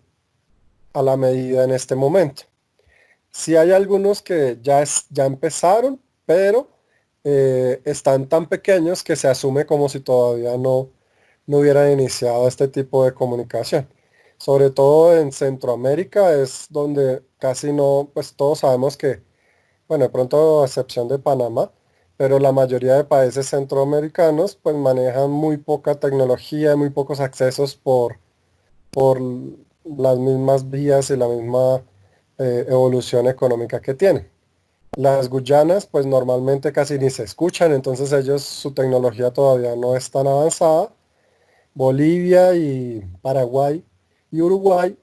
a la medida en este momento. Sí hay algunos que ya empezaron, pero están tan pequeños que se asume como si todavía no hubieran iniciado este tipo de comunicación. Sobre todo en Centroamérica es donde casi no, pues todos sabemos que, bueno, de pronto a excepción de Panamá, pero la mayoría de países centroamericanos pues manejan muy poca tecnología, muy pocos accesos por las mismas vías y la misma evolución económica que tienen. Las Guyanas pues normalmente casi ni se escuchan, entonces ellos su tecnología todavía no es tan avanzada. Bolivia y Paraguay y Uruguay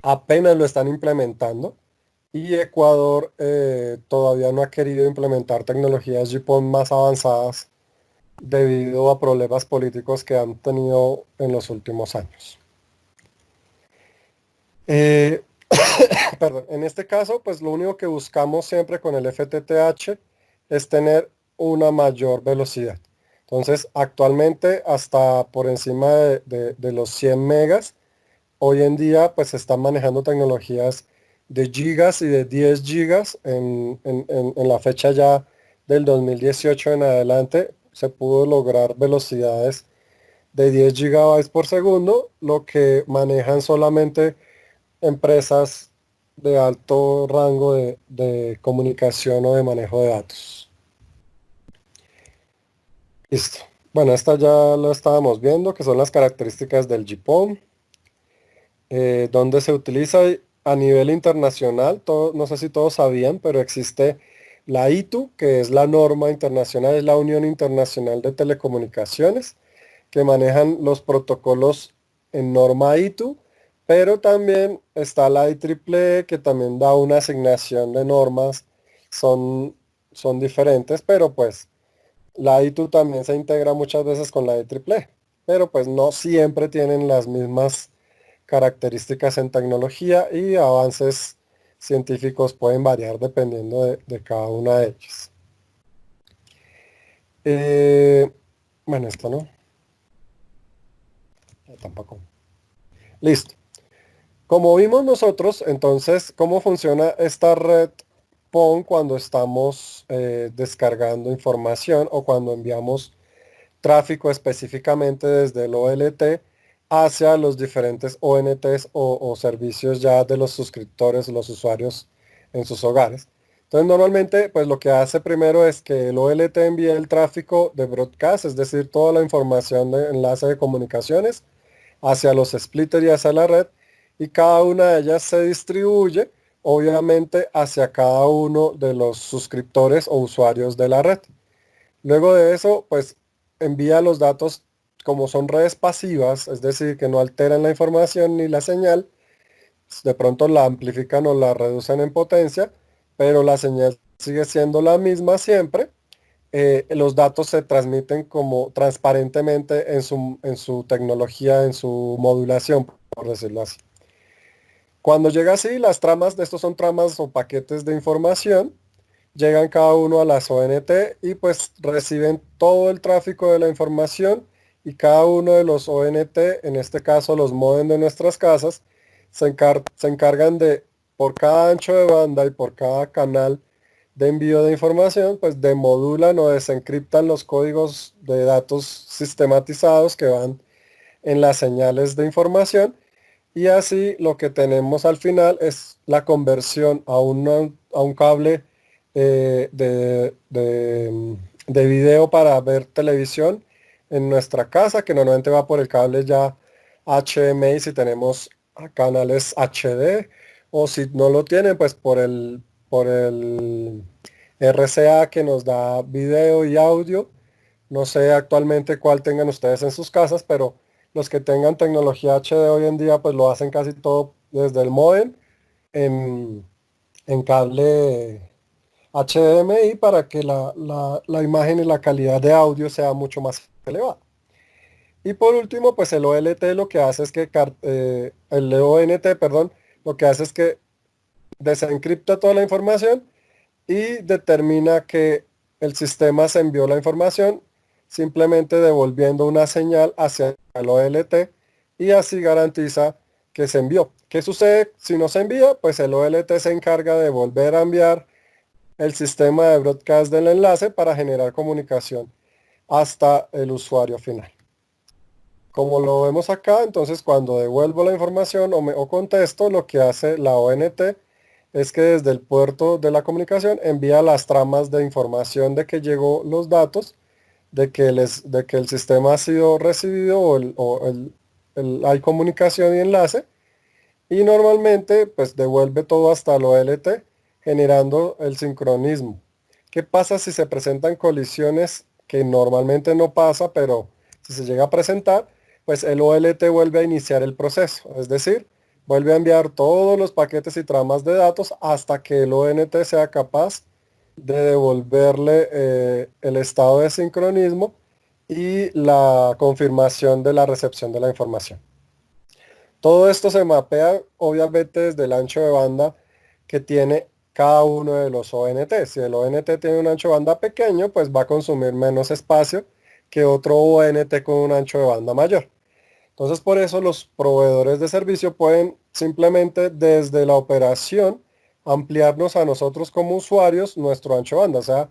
apenas lo están implementando, y Ecuador todavía no ha querido implementar tecnologías GPON más avanzadas debido a problemas políticos que han tenido en los últimos años. Perdón, en este caso, pues lo único que buscamos siempre con el FTTH es tener una mayor velocidad. Entonces, actualmente hasta por encima de los 100 megas, hoy en día pues se están manejando tecnologías de gigas y de 10 gigas. En la fecha ya del 2018 en adelante se pudo lograr velocidades de 10 gigabytes por segundo, lo que manejan solamente empresas de alto rango de comunicación o de manejo de datos. Listo. Bueno, esta ya lo estábamos viendo, que son las características del GPON, donde se utiliza a nivel internacional. No sé si todos sabían, pero existe la ITU, que es la norma internacional, es la Unión Internacional de Telecomunicaciones, que manejan los protocolos en norma ITU, pero también está la IEEE, que también da una asignación de normas, son diferentes, pero pues la ITU también se integra muchas veces con la IEEE, pero pues no siempre tienen las mismas características en tecnología y avances científicos pueden variar dependiendo de cada una de ellas. Bueno, esto no. Tampoco. Listo. Como vimos nosotros, entonces, ¿cómo funciona esta red PON cuando estamos descargando información o cuando enviamos tráfico específicamente desde el OLT hacia los diferentes ONTs o servicios ya de los suscriptores, los usuarios en sus hogares? Entonces, normalmente, pues lo que hace primero es que el OLT envíe el tráfico de broadcast, es decir, toda la información de enlace de comunicaciones hacia los splitters y hacia la red, y cada una de ellas se distribuye obviamente hacia cada uno de los suscriptores o usuarios de la red. Luego de eso, pues envía los datos, como son redes pasivas, es decir, que no alteran la información ni la señal, de pronto la amplifican o la reducen en potencia, pero la señal sigue siendo la misma siempre. Los datos se transmiten como transparentemente en su tecnología, en su modulación, por decirlo así. Cuando llega así, las tramas, estos son tramas o paquetes de información, llegan cada uno a las ONT y pues reciben todo el tráfico de la información, y cada uno de los ONT, en este caso los módems de nuestras casas, se encargan de, por cada ancho de banda y por cada canal de envío de información, pues demodulan o desencriptan los códigos de datos sistematizados que van en las señales de información, y así lo que tenemos al final es la conversión a un cable de video para ver televisión en nuestra casa, que normalmente va por el cable ya HDMI si tenemos canales HD, o si no lo tienen, pues por el RCA, que nos da video y audio. No sé actualmente cuál tengan ustedes en sus casas, pero los que tengan tecnología HD hoy en día, pues lo hacen casi todo desde el módem en cable HDMI, para que la imagen y la calidad de audio sea mucho más elevada. Y por último, pues el OLT lo que hace es que, el ONT, perdón, lo que hace es que desencripta toda la información y determina que el sistema se envió la información, simplemente devolviendo una señal hacia el OLT, y así garantiza que se envió. ¿Qué sucede si no se envía? Pues el OLT se encarga de volver a enviar el sistema de broadcast del enlace para generar comunicación hasta el usuario final. Como lo vemos acá, entonces cuando devuelvo la información o contesto, lo que hace la ONT es que desde el puerto de la comunicación envía las tramas de información de que llegó los datos, de que el sistema ha sido recibido hay comunicación y enlace, y normalmente pues devuelve todo hasta el OLT, generando el sincronismo. ¿Qué pasa si se presentan colisiones? Que normalmente no pasa, pero si se llega a presentar, pues el OLT vuelve a iniciar el proceso, es decir, vuelve a enviar todos los paquetes y tramas de datos hasta que el ONT sea capaz de devolverle el estado de sincronismo y la confirmación de la recepción de la información. Todo esto se mapea obviamente desde el ancho de banda que tiene cada uno de los ONT. Si el ONT tiene un ancho de banda pequeño, pues va a consumir menos espacio que otro ONT con un ancho de banda mayor. Entonces, por eso los proveedores de servicio pueden simplemente desde la operación ampliarnos a nosotros como usuarios nuestro ancho de banda. O sea,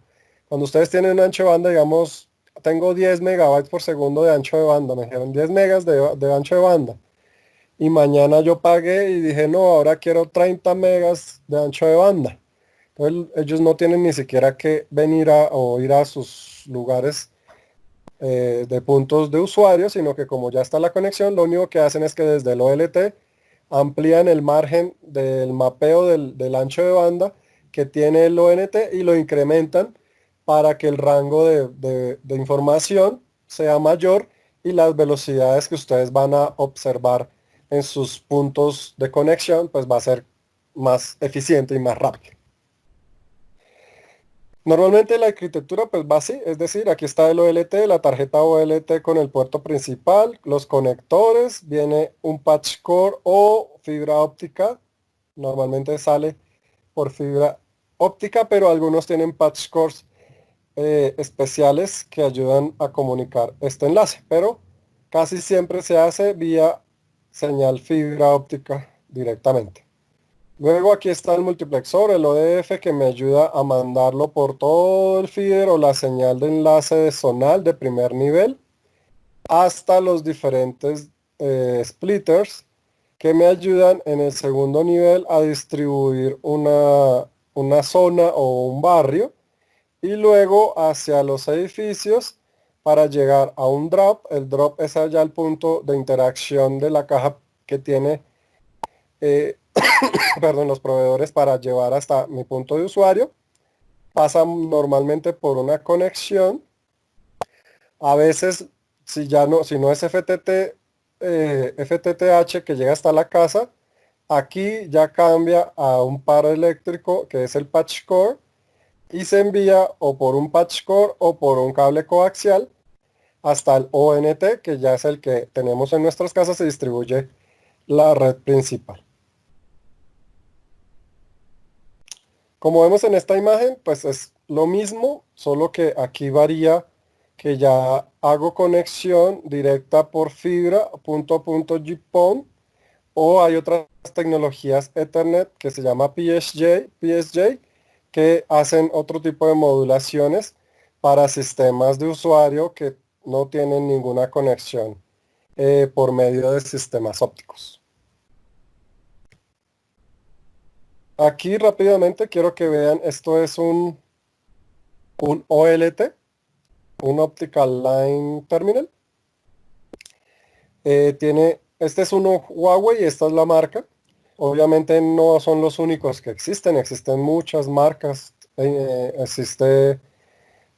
cuando ustedes tienen un ancho de banda, digamos, tengo 10 megabytes por segundo de ancho de banda, me dijeron 10 megas de ancho de banda. Y mañana yo pagué y dije, no, ahora quiero 30 megas de ancho de banda. Entonces ellos no tienen ni siquiera que venir o ir a sus lugares de puntos de usuario, sino que como ya está la conexión, lo único que hacen es que desde el OLT amplían el margen del mapeo del ancho de banda que tiene el ONT y lo incrementan para que el rango de información sea mayor y las velocidades que ustedes van a observar en sus puntos de conexión pues va a ser más eficiente y más rápido. Normalmente la arquitectura pues va así, es decir, aquí está el OLT, la tarjeta OLT con el puerto principal, los conectores, viene un patch core o fibra óptica, normalmente sale por fibra óptica, pero algunos tienen patch cores especiales que ayudan a comunicar este enlace, pero casi siempre se hace vía señal fibra óptica directamente. Luego aquí está el multiplexor, el ODF, que me ayuda a mandarlo por todo el feeder o la señal de enlace de zonal de primer nivel hasta los diferentes splitters que me ayudan en el segundo nivel a distribuir una zona o un barrio y luego hacia los edificios para llegar a un drop. El drop es allá el punto de interacción de la caja que tiene perdón, los proveedores para llevar hasta mi punto de usuario. Pasa normalmente por una conexión. A veces, si no es FTTH que llega hasta la casa, aquí ya cambia a un par eléctrico que es el patch core y se envía o por un patch core o por un cable coaxial hasta el ONT, que ya es el que tenemos en nuestras casas y distribuye la red principal. Como vemos en esta imagen, pues es lo mismo, solo que aquí varía que ya hago conexión directa por fibra punto a punto GPON o hay otras tecnologías Ethernet que se llama PSJ que hacen otro tipo de modulaciones para sistemas de usuario que no tienen ninguna conexión por medio de sistemas ópticos. Aquí rápidamente quiero que vean, esto es un OLT, un Optical Line Terminal. Este es un Huawei, esta es la marca. Obviamente no son los únicos que existen muchas marcas. Existe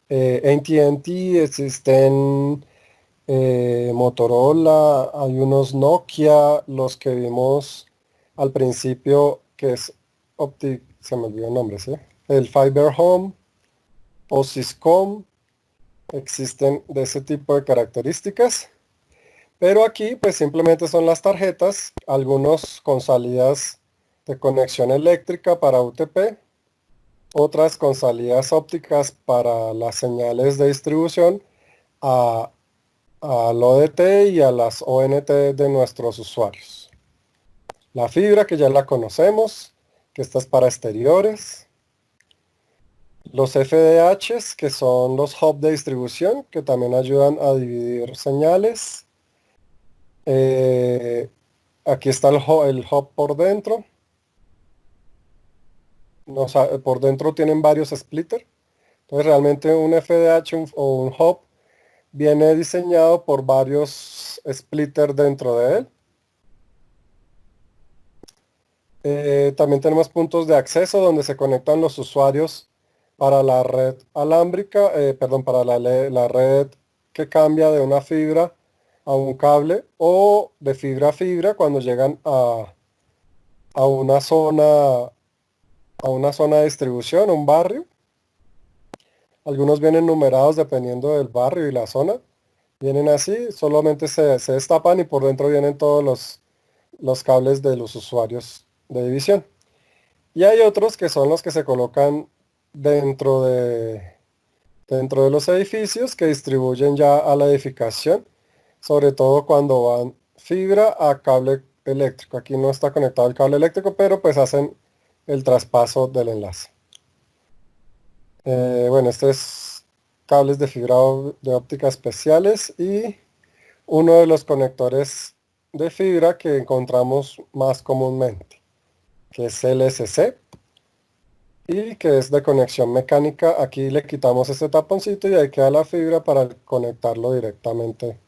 AT&T, existen Motorola, hay unos Nokia, los que vimos al principio, que es se me olvidó el nombre, ¿sí? El Fiber Home o Syscom, existen de ese tipo de características. Pero aquí pues simplemente son las tarjetas, algunos con salidas de conexión eléctrica para UTP, otras con salidas ópticas para las señales de distribución al ODT y a las ONT de nuestros usuarios. La fibra que ya la conocemos, que esta es para exteriores. Los FDHs, que son los hubs de distribución, que también ayudan a dividir señales. Aquí está el hub por dentro. Por dentro tienen varios splitters. Entonces realmente un FDH o un hub viene diseñado por varios splitters dentro de él. También tenemos puntos de acceso donde se conectan los usuarios para la red alámbrica, para la red que cambia de una fibra a un cable o de fibra a fibra cuando llegan a una zona de distribución, un barrio. Algunos vienen numerados dependiendo del barrio y la zona. Vienen así, solamente se destapan y por dentro vienen todos los cables de los usuarios de división. Y hay otros que son los que se colocan dentro de los edificios que distribuyen ya a la edificación, sobre todo cuando van fibra a cable eléctrico. Aquí no está conectado el cable eléctrico, pero pues hacen el traspaso del enlace. Bueno, este es cables de fibra de óptica especiales y uno de los conectores de fibra que encontramos más comúnmente, que es el SC y que es de conexión mecánica. Aquí le quitamos este taponcito y ahí queda la fibra para conectarlo directamente.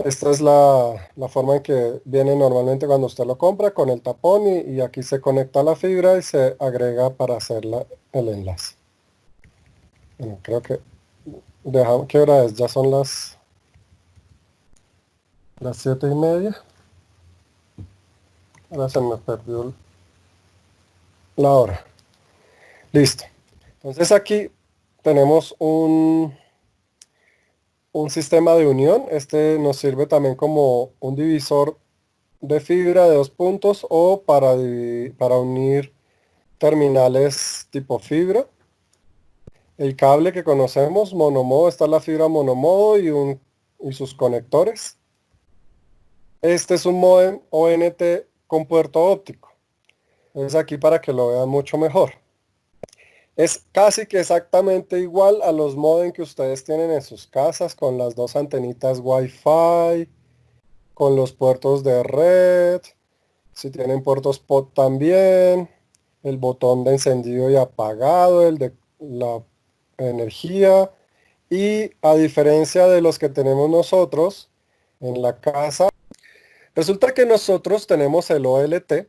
Esta es la forma en que viene normalmente cuando usted lo compra, con el tapón, y aquí se conecta la fibra y se agrega para hacer el enlace. Bueno, creo que dejamos, ¿qué hora es? Ya son las 7:30. Ahora se me perdió la hora. Listo. Entonces aquí tenemos un sistema de unión. Este nos sirve también como un divisor de fibra de 2 puntos o para unir terminales tipo fibra. El cable que conocemos, monomodo, está la fibra monomodo y sus conectores. Este es un módem ONT con puerto óptico. Es aquí para que lo vean mucho mejor. Es casi que exactamente igual a los módems que ustedes tienen en sus casas, con las dos antenitas Wi-Fi, con los puertos de red, si tienen puertos POT también, el botón de encendido y apagado, el de la energía, y a diferencia de los que tenemos nosotros en la casa, resulta que nosotros tenemos el OLT.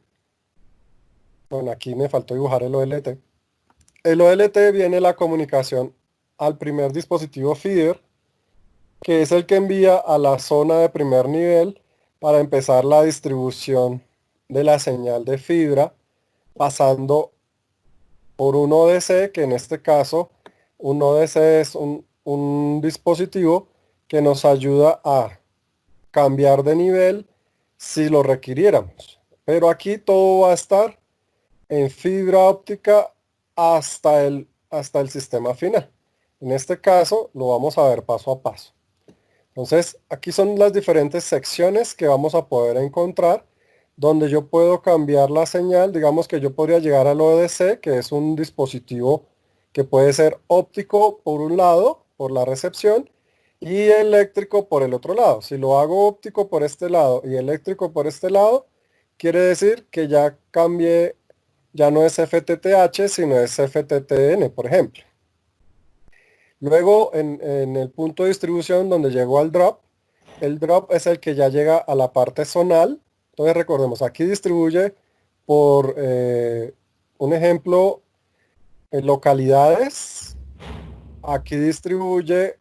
Bueno, aquí me faltó dibujar el OLT. El OLT viene la comunicación al primer dispositivo feeder, que es el que envía a la zona de primer nivel para empezar la distribución de la señal de fibra, pasando por un ODC, que en este caso un ODC es un dispositivo que nos ayuda a cambiar de nivel si lo requiriéramos. Pero aquí todo va a estar en fibra óptica hasta el sistema final. En este caso lo vamos a ver paso a paso. Entonces aquí son las diferentes secciones que vamos a poder encontrar, donde yo puedo cambiar la señal. Digamos que yo podría llegar al ODC, que es un dispositivo que puede ser óptico por un lado, por la recepción, y eléctrico por el otro lado. Si lo hago óptico por este lado y eléctrico por este lado, quiere decir que ya cambié, ya no es FTTH, sino es FTTN, por ejemplo. Luego, en el punto de distribución donde llegó al drop, el drop es el que ya llega a la parte zonal. Entonces recordemos, aquí distribuye por, un ejemplo, en localidades. Aquí distribuye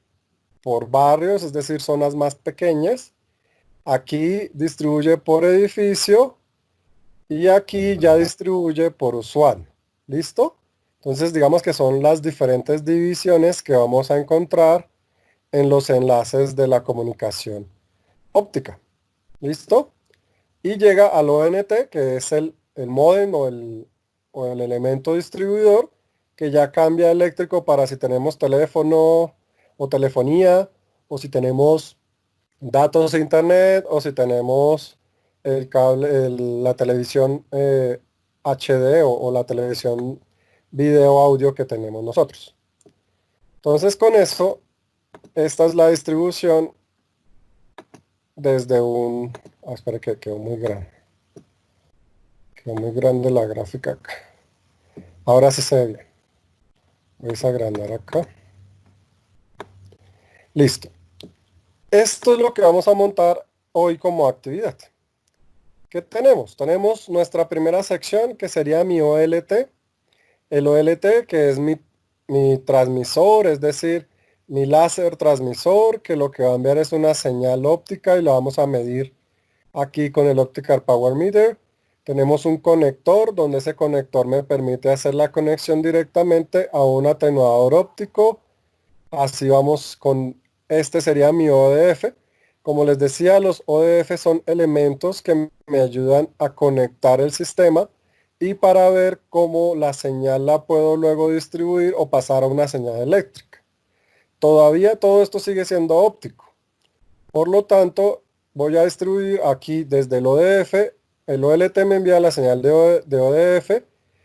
por barrios, es decir, zonas más pequeñas. Aquí distribuye por edificio. Y aquí ya distribuye por usuario. ¿Listo? Entonces digamos que son las diferentes divisiones que vamos a encontrar en los enlaces de la comunicación óptica. ¿Listo? Y llega al ONT, que es el módem o el elemento distribuidor, que ya cambia eléctrico para si tenemos teléfono o telefonía, o si tenemos datos de internet, o si tenemos el cable, la televisión HD o la televisión video audio que tenemos nosotros. Entonces con eso, esta es la distribución desde un... espera que quedó muy grande. Quedó muy grande la gráfica acá. Ahora sí se ve bien. Voy a agrandar acá. Listo. Esto es lo que vamos a montar hoy como actividad. ¿Qué tenemos? Tenemos nuestra primera sección, que sería mi OLT. El OLT, que es mi transmisor, es decir, mi láser transmisor, que lo que va a enviar es una señal óptica y la vamos a medir aquí con el Optical Power Meter. Tenemos un conector, donde ese conector me permite hacer la conexión directamente a un atenuador óptico. Así vamos con, este sería mi ODF. Como les decía, los ODF son elementos que me ayudan a conectar el sistema y para ver cómo la señal la puedo luego distribuir o pasar a una señal eléctrica. Todavía todo esto sigue siendo óptico. Por lo tanto, voy a distribuir aquí desde el ODF. El OLT me envía la señal de ODF.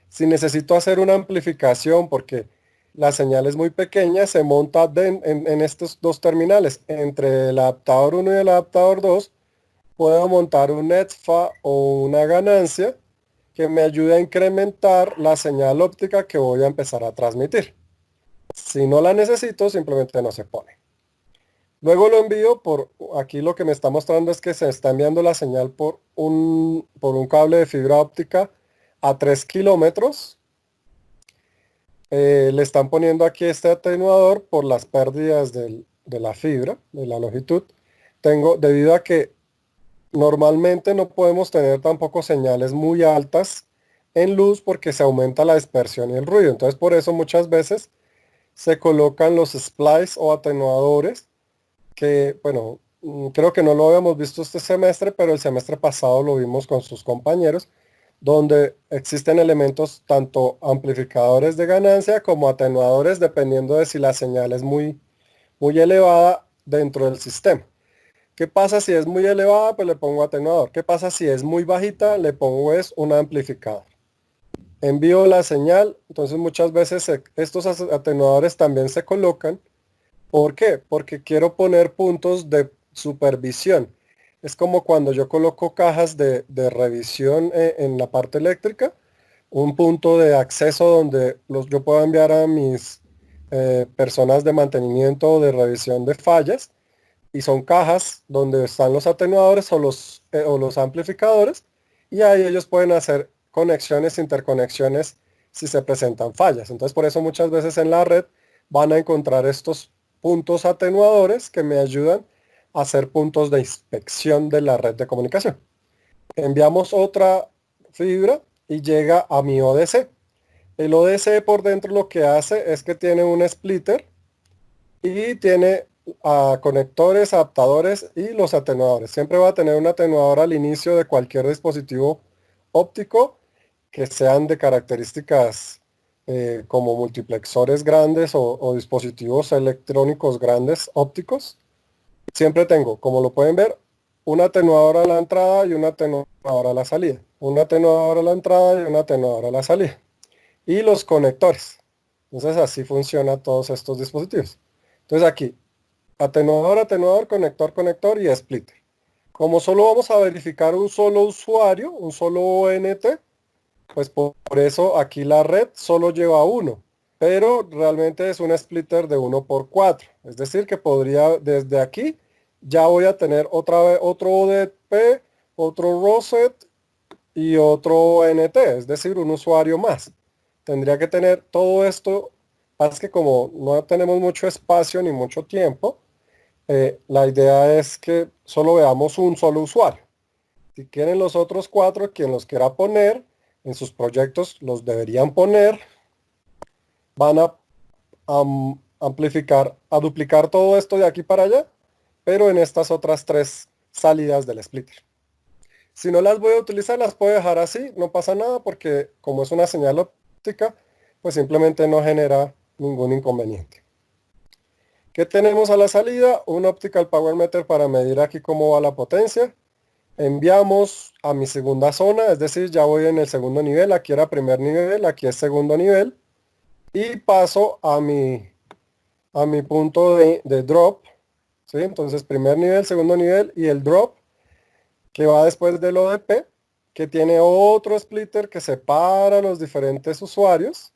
Si necesito hacer una amplificación porque la señal es muy pequeña, se monta en estos dos terminales, entre el adaptador 1 y el adaptador 2, puedo montar un ETFA o una ganancia que me ayude a incrementar la señal óptica que voy a empezar a transmitir. Si no la necesito, simplemente no se pone. Luego lo envío por, aquí lo que me está mostrando es que se está enviando la señal por un cable de fibra óptica a 3 kilómetros. Le están poniendo aquí este atenuador por las pérdidas de la fibra, de la longitud. Debido a que normalmente no podemos tener tampoco señales muy altas en luz porque se aumenta la dispersión y el ruido. Entonces por eso muchas veces se colocan los splice o atenuadores que, bueno, creo que no lo habíamos visto este semestre, pero el semestre pasado lo vimos con sus compañeros, donde existen elementos tanto amplificadores de ganancia como atenuadores dependiendo de si la señal es muy elevada dentro del sistema. ¿Qué pasa si es muy elevada? Pues le pongo atenuador. ¿Qué pasa si es muy bajita? Le pongo un amplificador. Envío la señal, entonces muchas veces estos atenuadores también se colocan. ¿Por qué? Porque quiero poner puntos de supervisión. Es como cuando yo coloco cajas de revisión en la parte eléctrica, un punto de acceso donde yo puedo enviar a mis personas de mantenimiento o de revisión de fallas, y son cajas donde están los atenuadores o los amplificadores, y ahí ellos pueden hacer conexiones, interconexiones si se presentan fallas. Entonces por eso muchas veces en la red van a encontrar estos puntos atenuadores que me ayudan a hacer puntos de inspección de la red de comunicación. Enviamos otra fibra y llega a mi ODC. El ODC por dentro lo que hace es que tiene un splitter y tiene conectores, adaptadores y los atenuadores. Siempre va a tener un atenuador al inicio de cualquier dispositivo óptico que sean de características como multiplexores grandes o dispositivos electrónicos grandes ópticos. Siempre tengo, como lo pueden ver, un atenuador a la entrada y un atenuador a la salida. Un atenuador a la entrada y un atenuador a la salida. Y los conectores. Entonces así funcionan todos estos dispositivos. Entonces aquí, atenuador, atenuador, conector, conector y splitter. Como solo vamos a verificar un solo usuario, un solo ONT, pues por eso aquí la red solo lleva uno, pero realmente es un splitter de 1x4. Es decir, que podría desde aquí ya voy a tener otra vez otro ODP, otro ROSET y otro ONT, es decir, un usuario más. Tendría que tener todo esto, es que como no tenemos mucho espacio ni mucho tiempo, la idea es que solo veamos un solo usuario. Si quieren los otros 4, quien los quiera poner en sus proyectos, los deberían poner. Van a amplificar, a duplicar todo esto de aquí para allá, pero en estas otras 3 salidas del splitter. Si no las voy a utilizar, las puedo dejar así, no pasa nada, porque como es una señal óptica, pues simplemente no genera ningún inconveniente. ¿Qué tenemos a la salida? Un Optical Power Meter para medir aquí cómo va la potencia. Enviamos a mi segunda zona, es decir, ya voy en el segundo nivel, aquí era primer nivel, aquí es segundo nivel. Y paso a mi punto de drop, ¿sí? Entonces primer nivel, segundo nivel y el drop, que va después del ODP, que tiene otro splitter que separa los diferentes usuarios.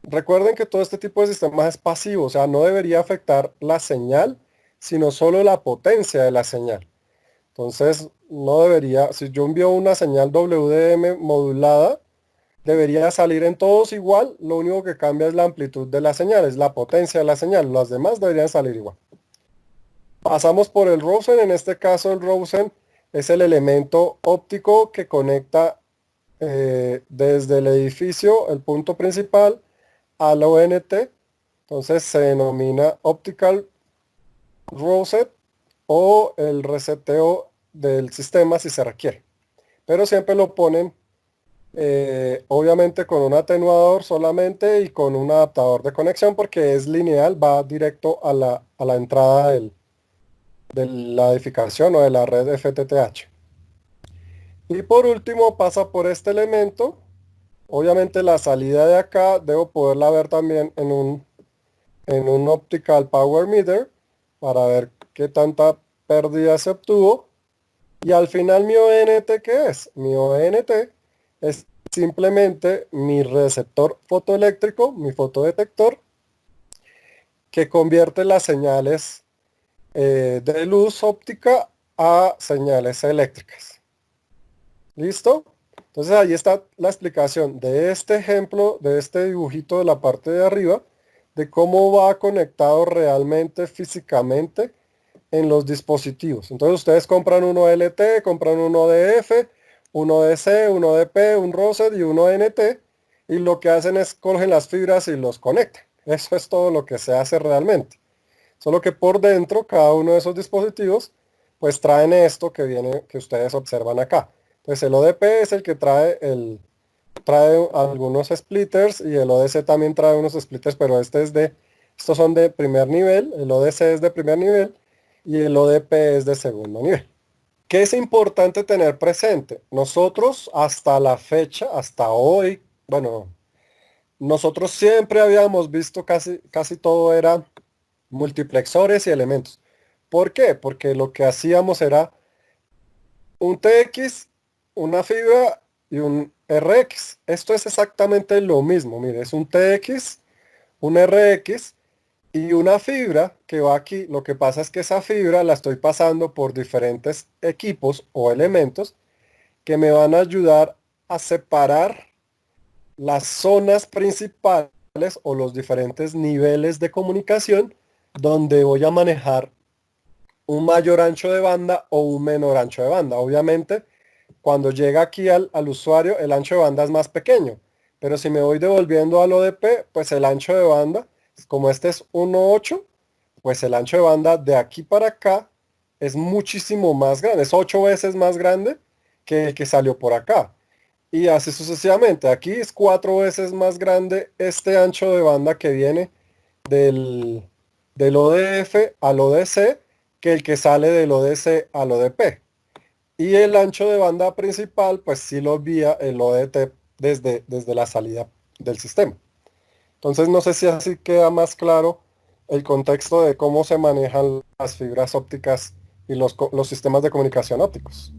Recuerden que todo este tipo de sistemas es pasivo, o sea, no debería afectar la señal, sino solo la potencia de la señal. Entonces, no debería, si yo envío una señal WDM modulada, debería salir en todos igual, lo único que cambia es la amplitud de la señal, es la potencia de la señal, las demás deberían salir igual. Pasamos por el Rosen, en este caso el Rosen es el elemento óptico que conecta desde el edificio, el punto principal, al ONT, entonces se denomina Optical Roset o el reseteo del sistema si se requiere. Pero siempre lo ponen obviamente con un atenuador solamente y con un adaptador de conexión porque es lineal, va directo a la entrada de la edificación o de la red FTTH. Y por último pasa por este elemento Obviamente la salida de acá debo poderla ver también en un optical power meter para ver qué tanta pérdida se obtuvo. Y al final mi ONT, ¿qué es? Mi ONT es simplemente mi receptor fotoeléctrico, mi fotodetector, que convierte las señales de luz óptica a señales eléctricas. ¿Listo? Entonces ahí está la explicación de este ejemplo, de este dibujito de la parte de arriba, de cómo va conectado realmente físicamente en los dispositivos. Entonces ustedes compran uno LT, compran uno DF, uno DC, uno DP, un ROSET y uno NT, y lo que hacen es cogen las fibras y los conectan. Eso es todo lo que se hace realmente. Solo que por dentro, cada uno de esos dispositivos, pues traen esto que viene, que ustedes observan acá. Entonces el ODP es el que trae algunos splitters, y el ODC también trae unos splitters, pero estos son de primer nivel, el ODC es de primer nivel y el ODP es de segundo nivel. ¿Qué es importante tener presente? Nosotros hasta la fecha, hasta hoy, bueno, nosotros siempre habíamos visto casi todo era multiplexores y elementos. ¿Por qué? Porque lo que hacíamos era un TX, una fibra y un RX. Esto es exactamente lo mismo. Mire, es un TX, un RX y una fibra que va aquí. Lo que pasa es que esa fibra la estoy pasando por diferentes equipos o elementos que me van a ayudar a separar las zonas principales o los diferentes niveles de comunicación donde voy a manejar un mayor ancho de banda o un menor ancho de banda. Obviamente, cuando llega aquí al usuario, el ancho de banda es más pequeño. Pero si me voy devolviendo al ODP, pues el ancho de banda, como este es 1.8, pues el ancho de banda de aquí para acá es muchísimo más grande. Es 8 veces más grande que el que salió por acá. Y así sucesivamente. Aquí es 4 veces más grande este ancho de banda que viene del, del ODF al ODC que el que sale del ODC al ODP. Y el ancho de banda principal, pues sí lo vía el ODT desde la salida del sistema. Entonces no sé si así queda más claro el contexto de cómo se manejan las fibras ópticas y los sistemas de comunicación ópticos.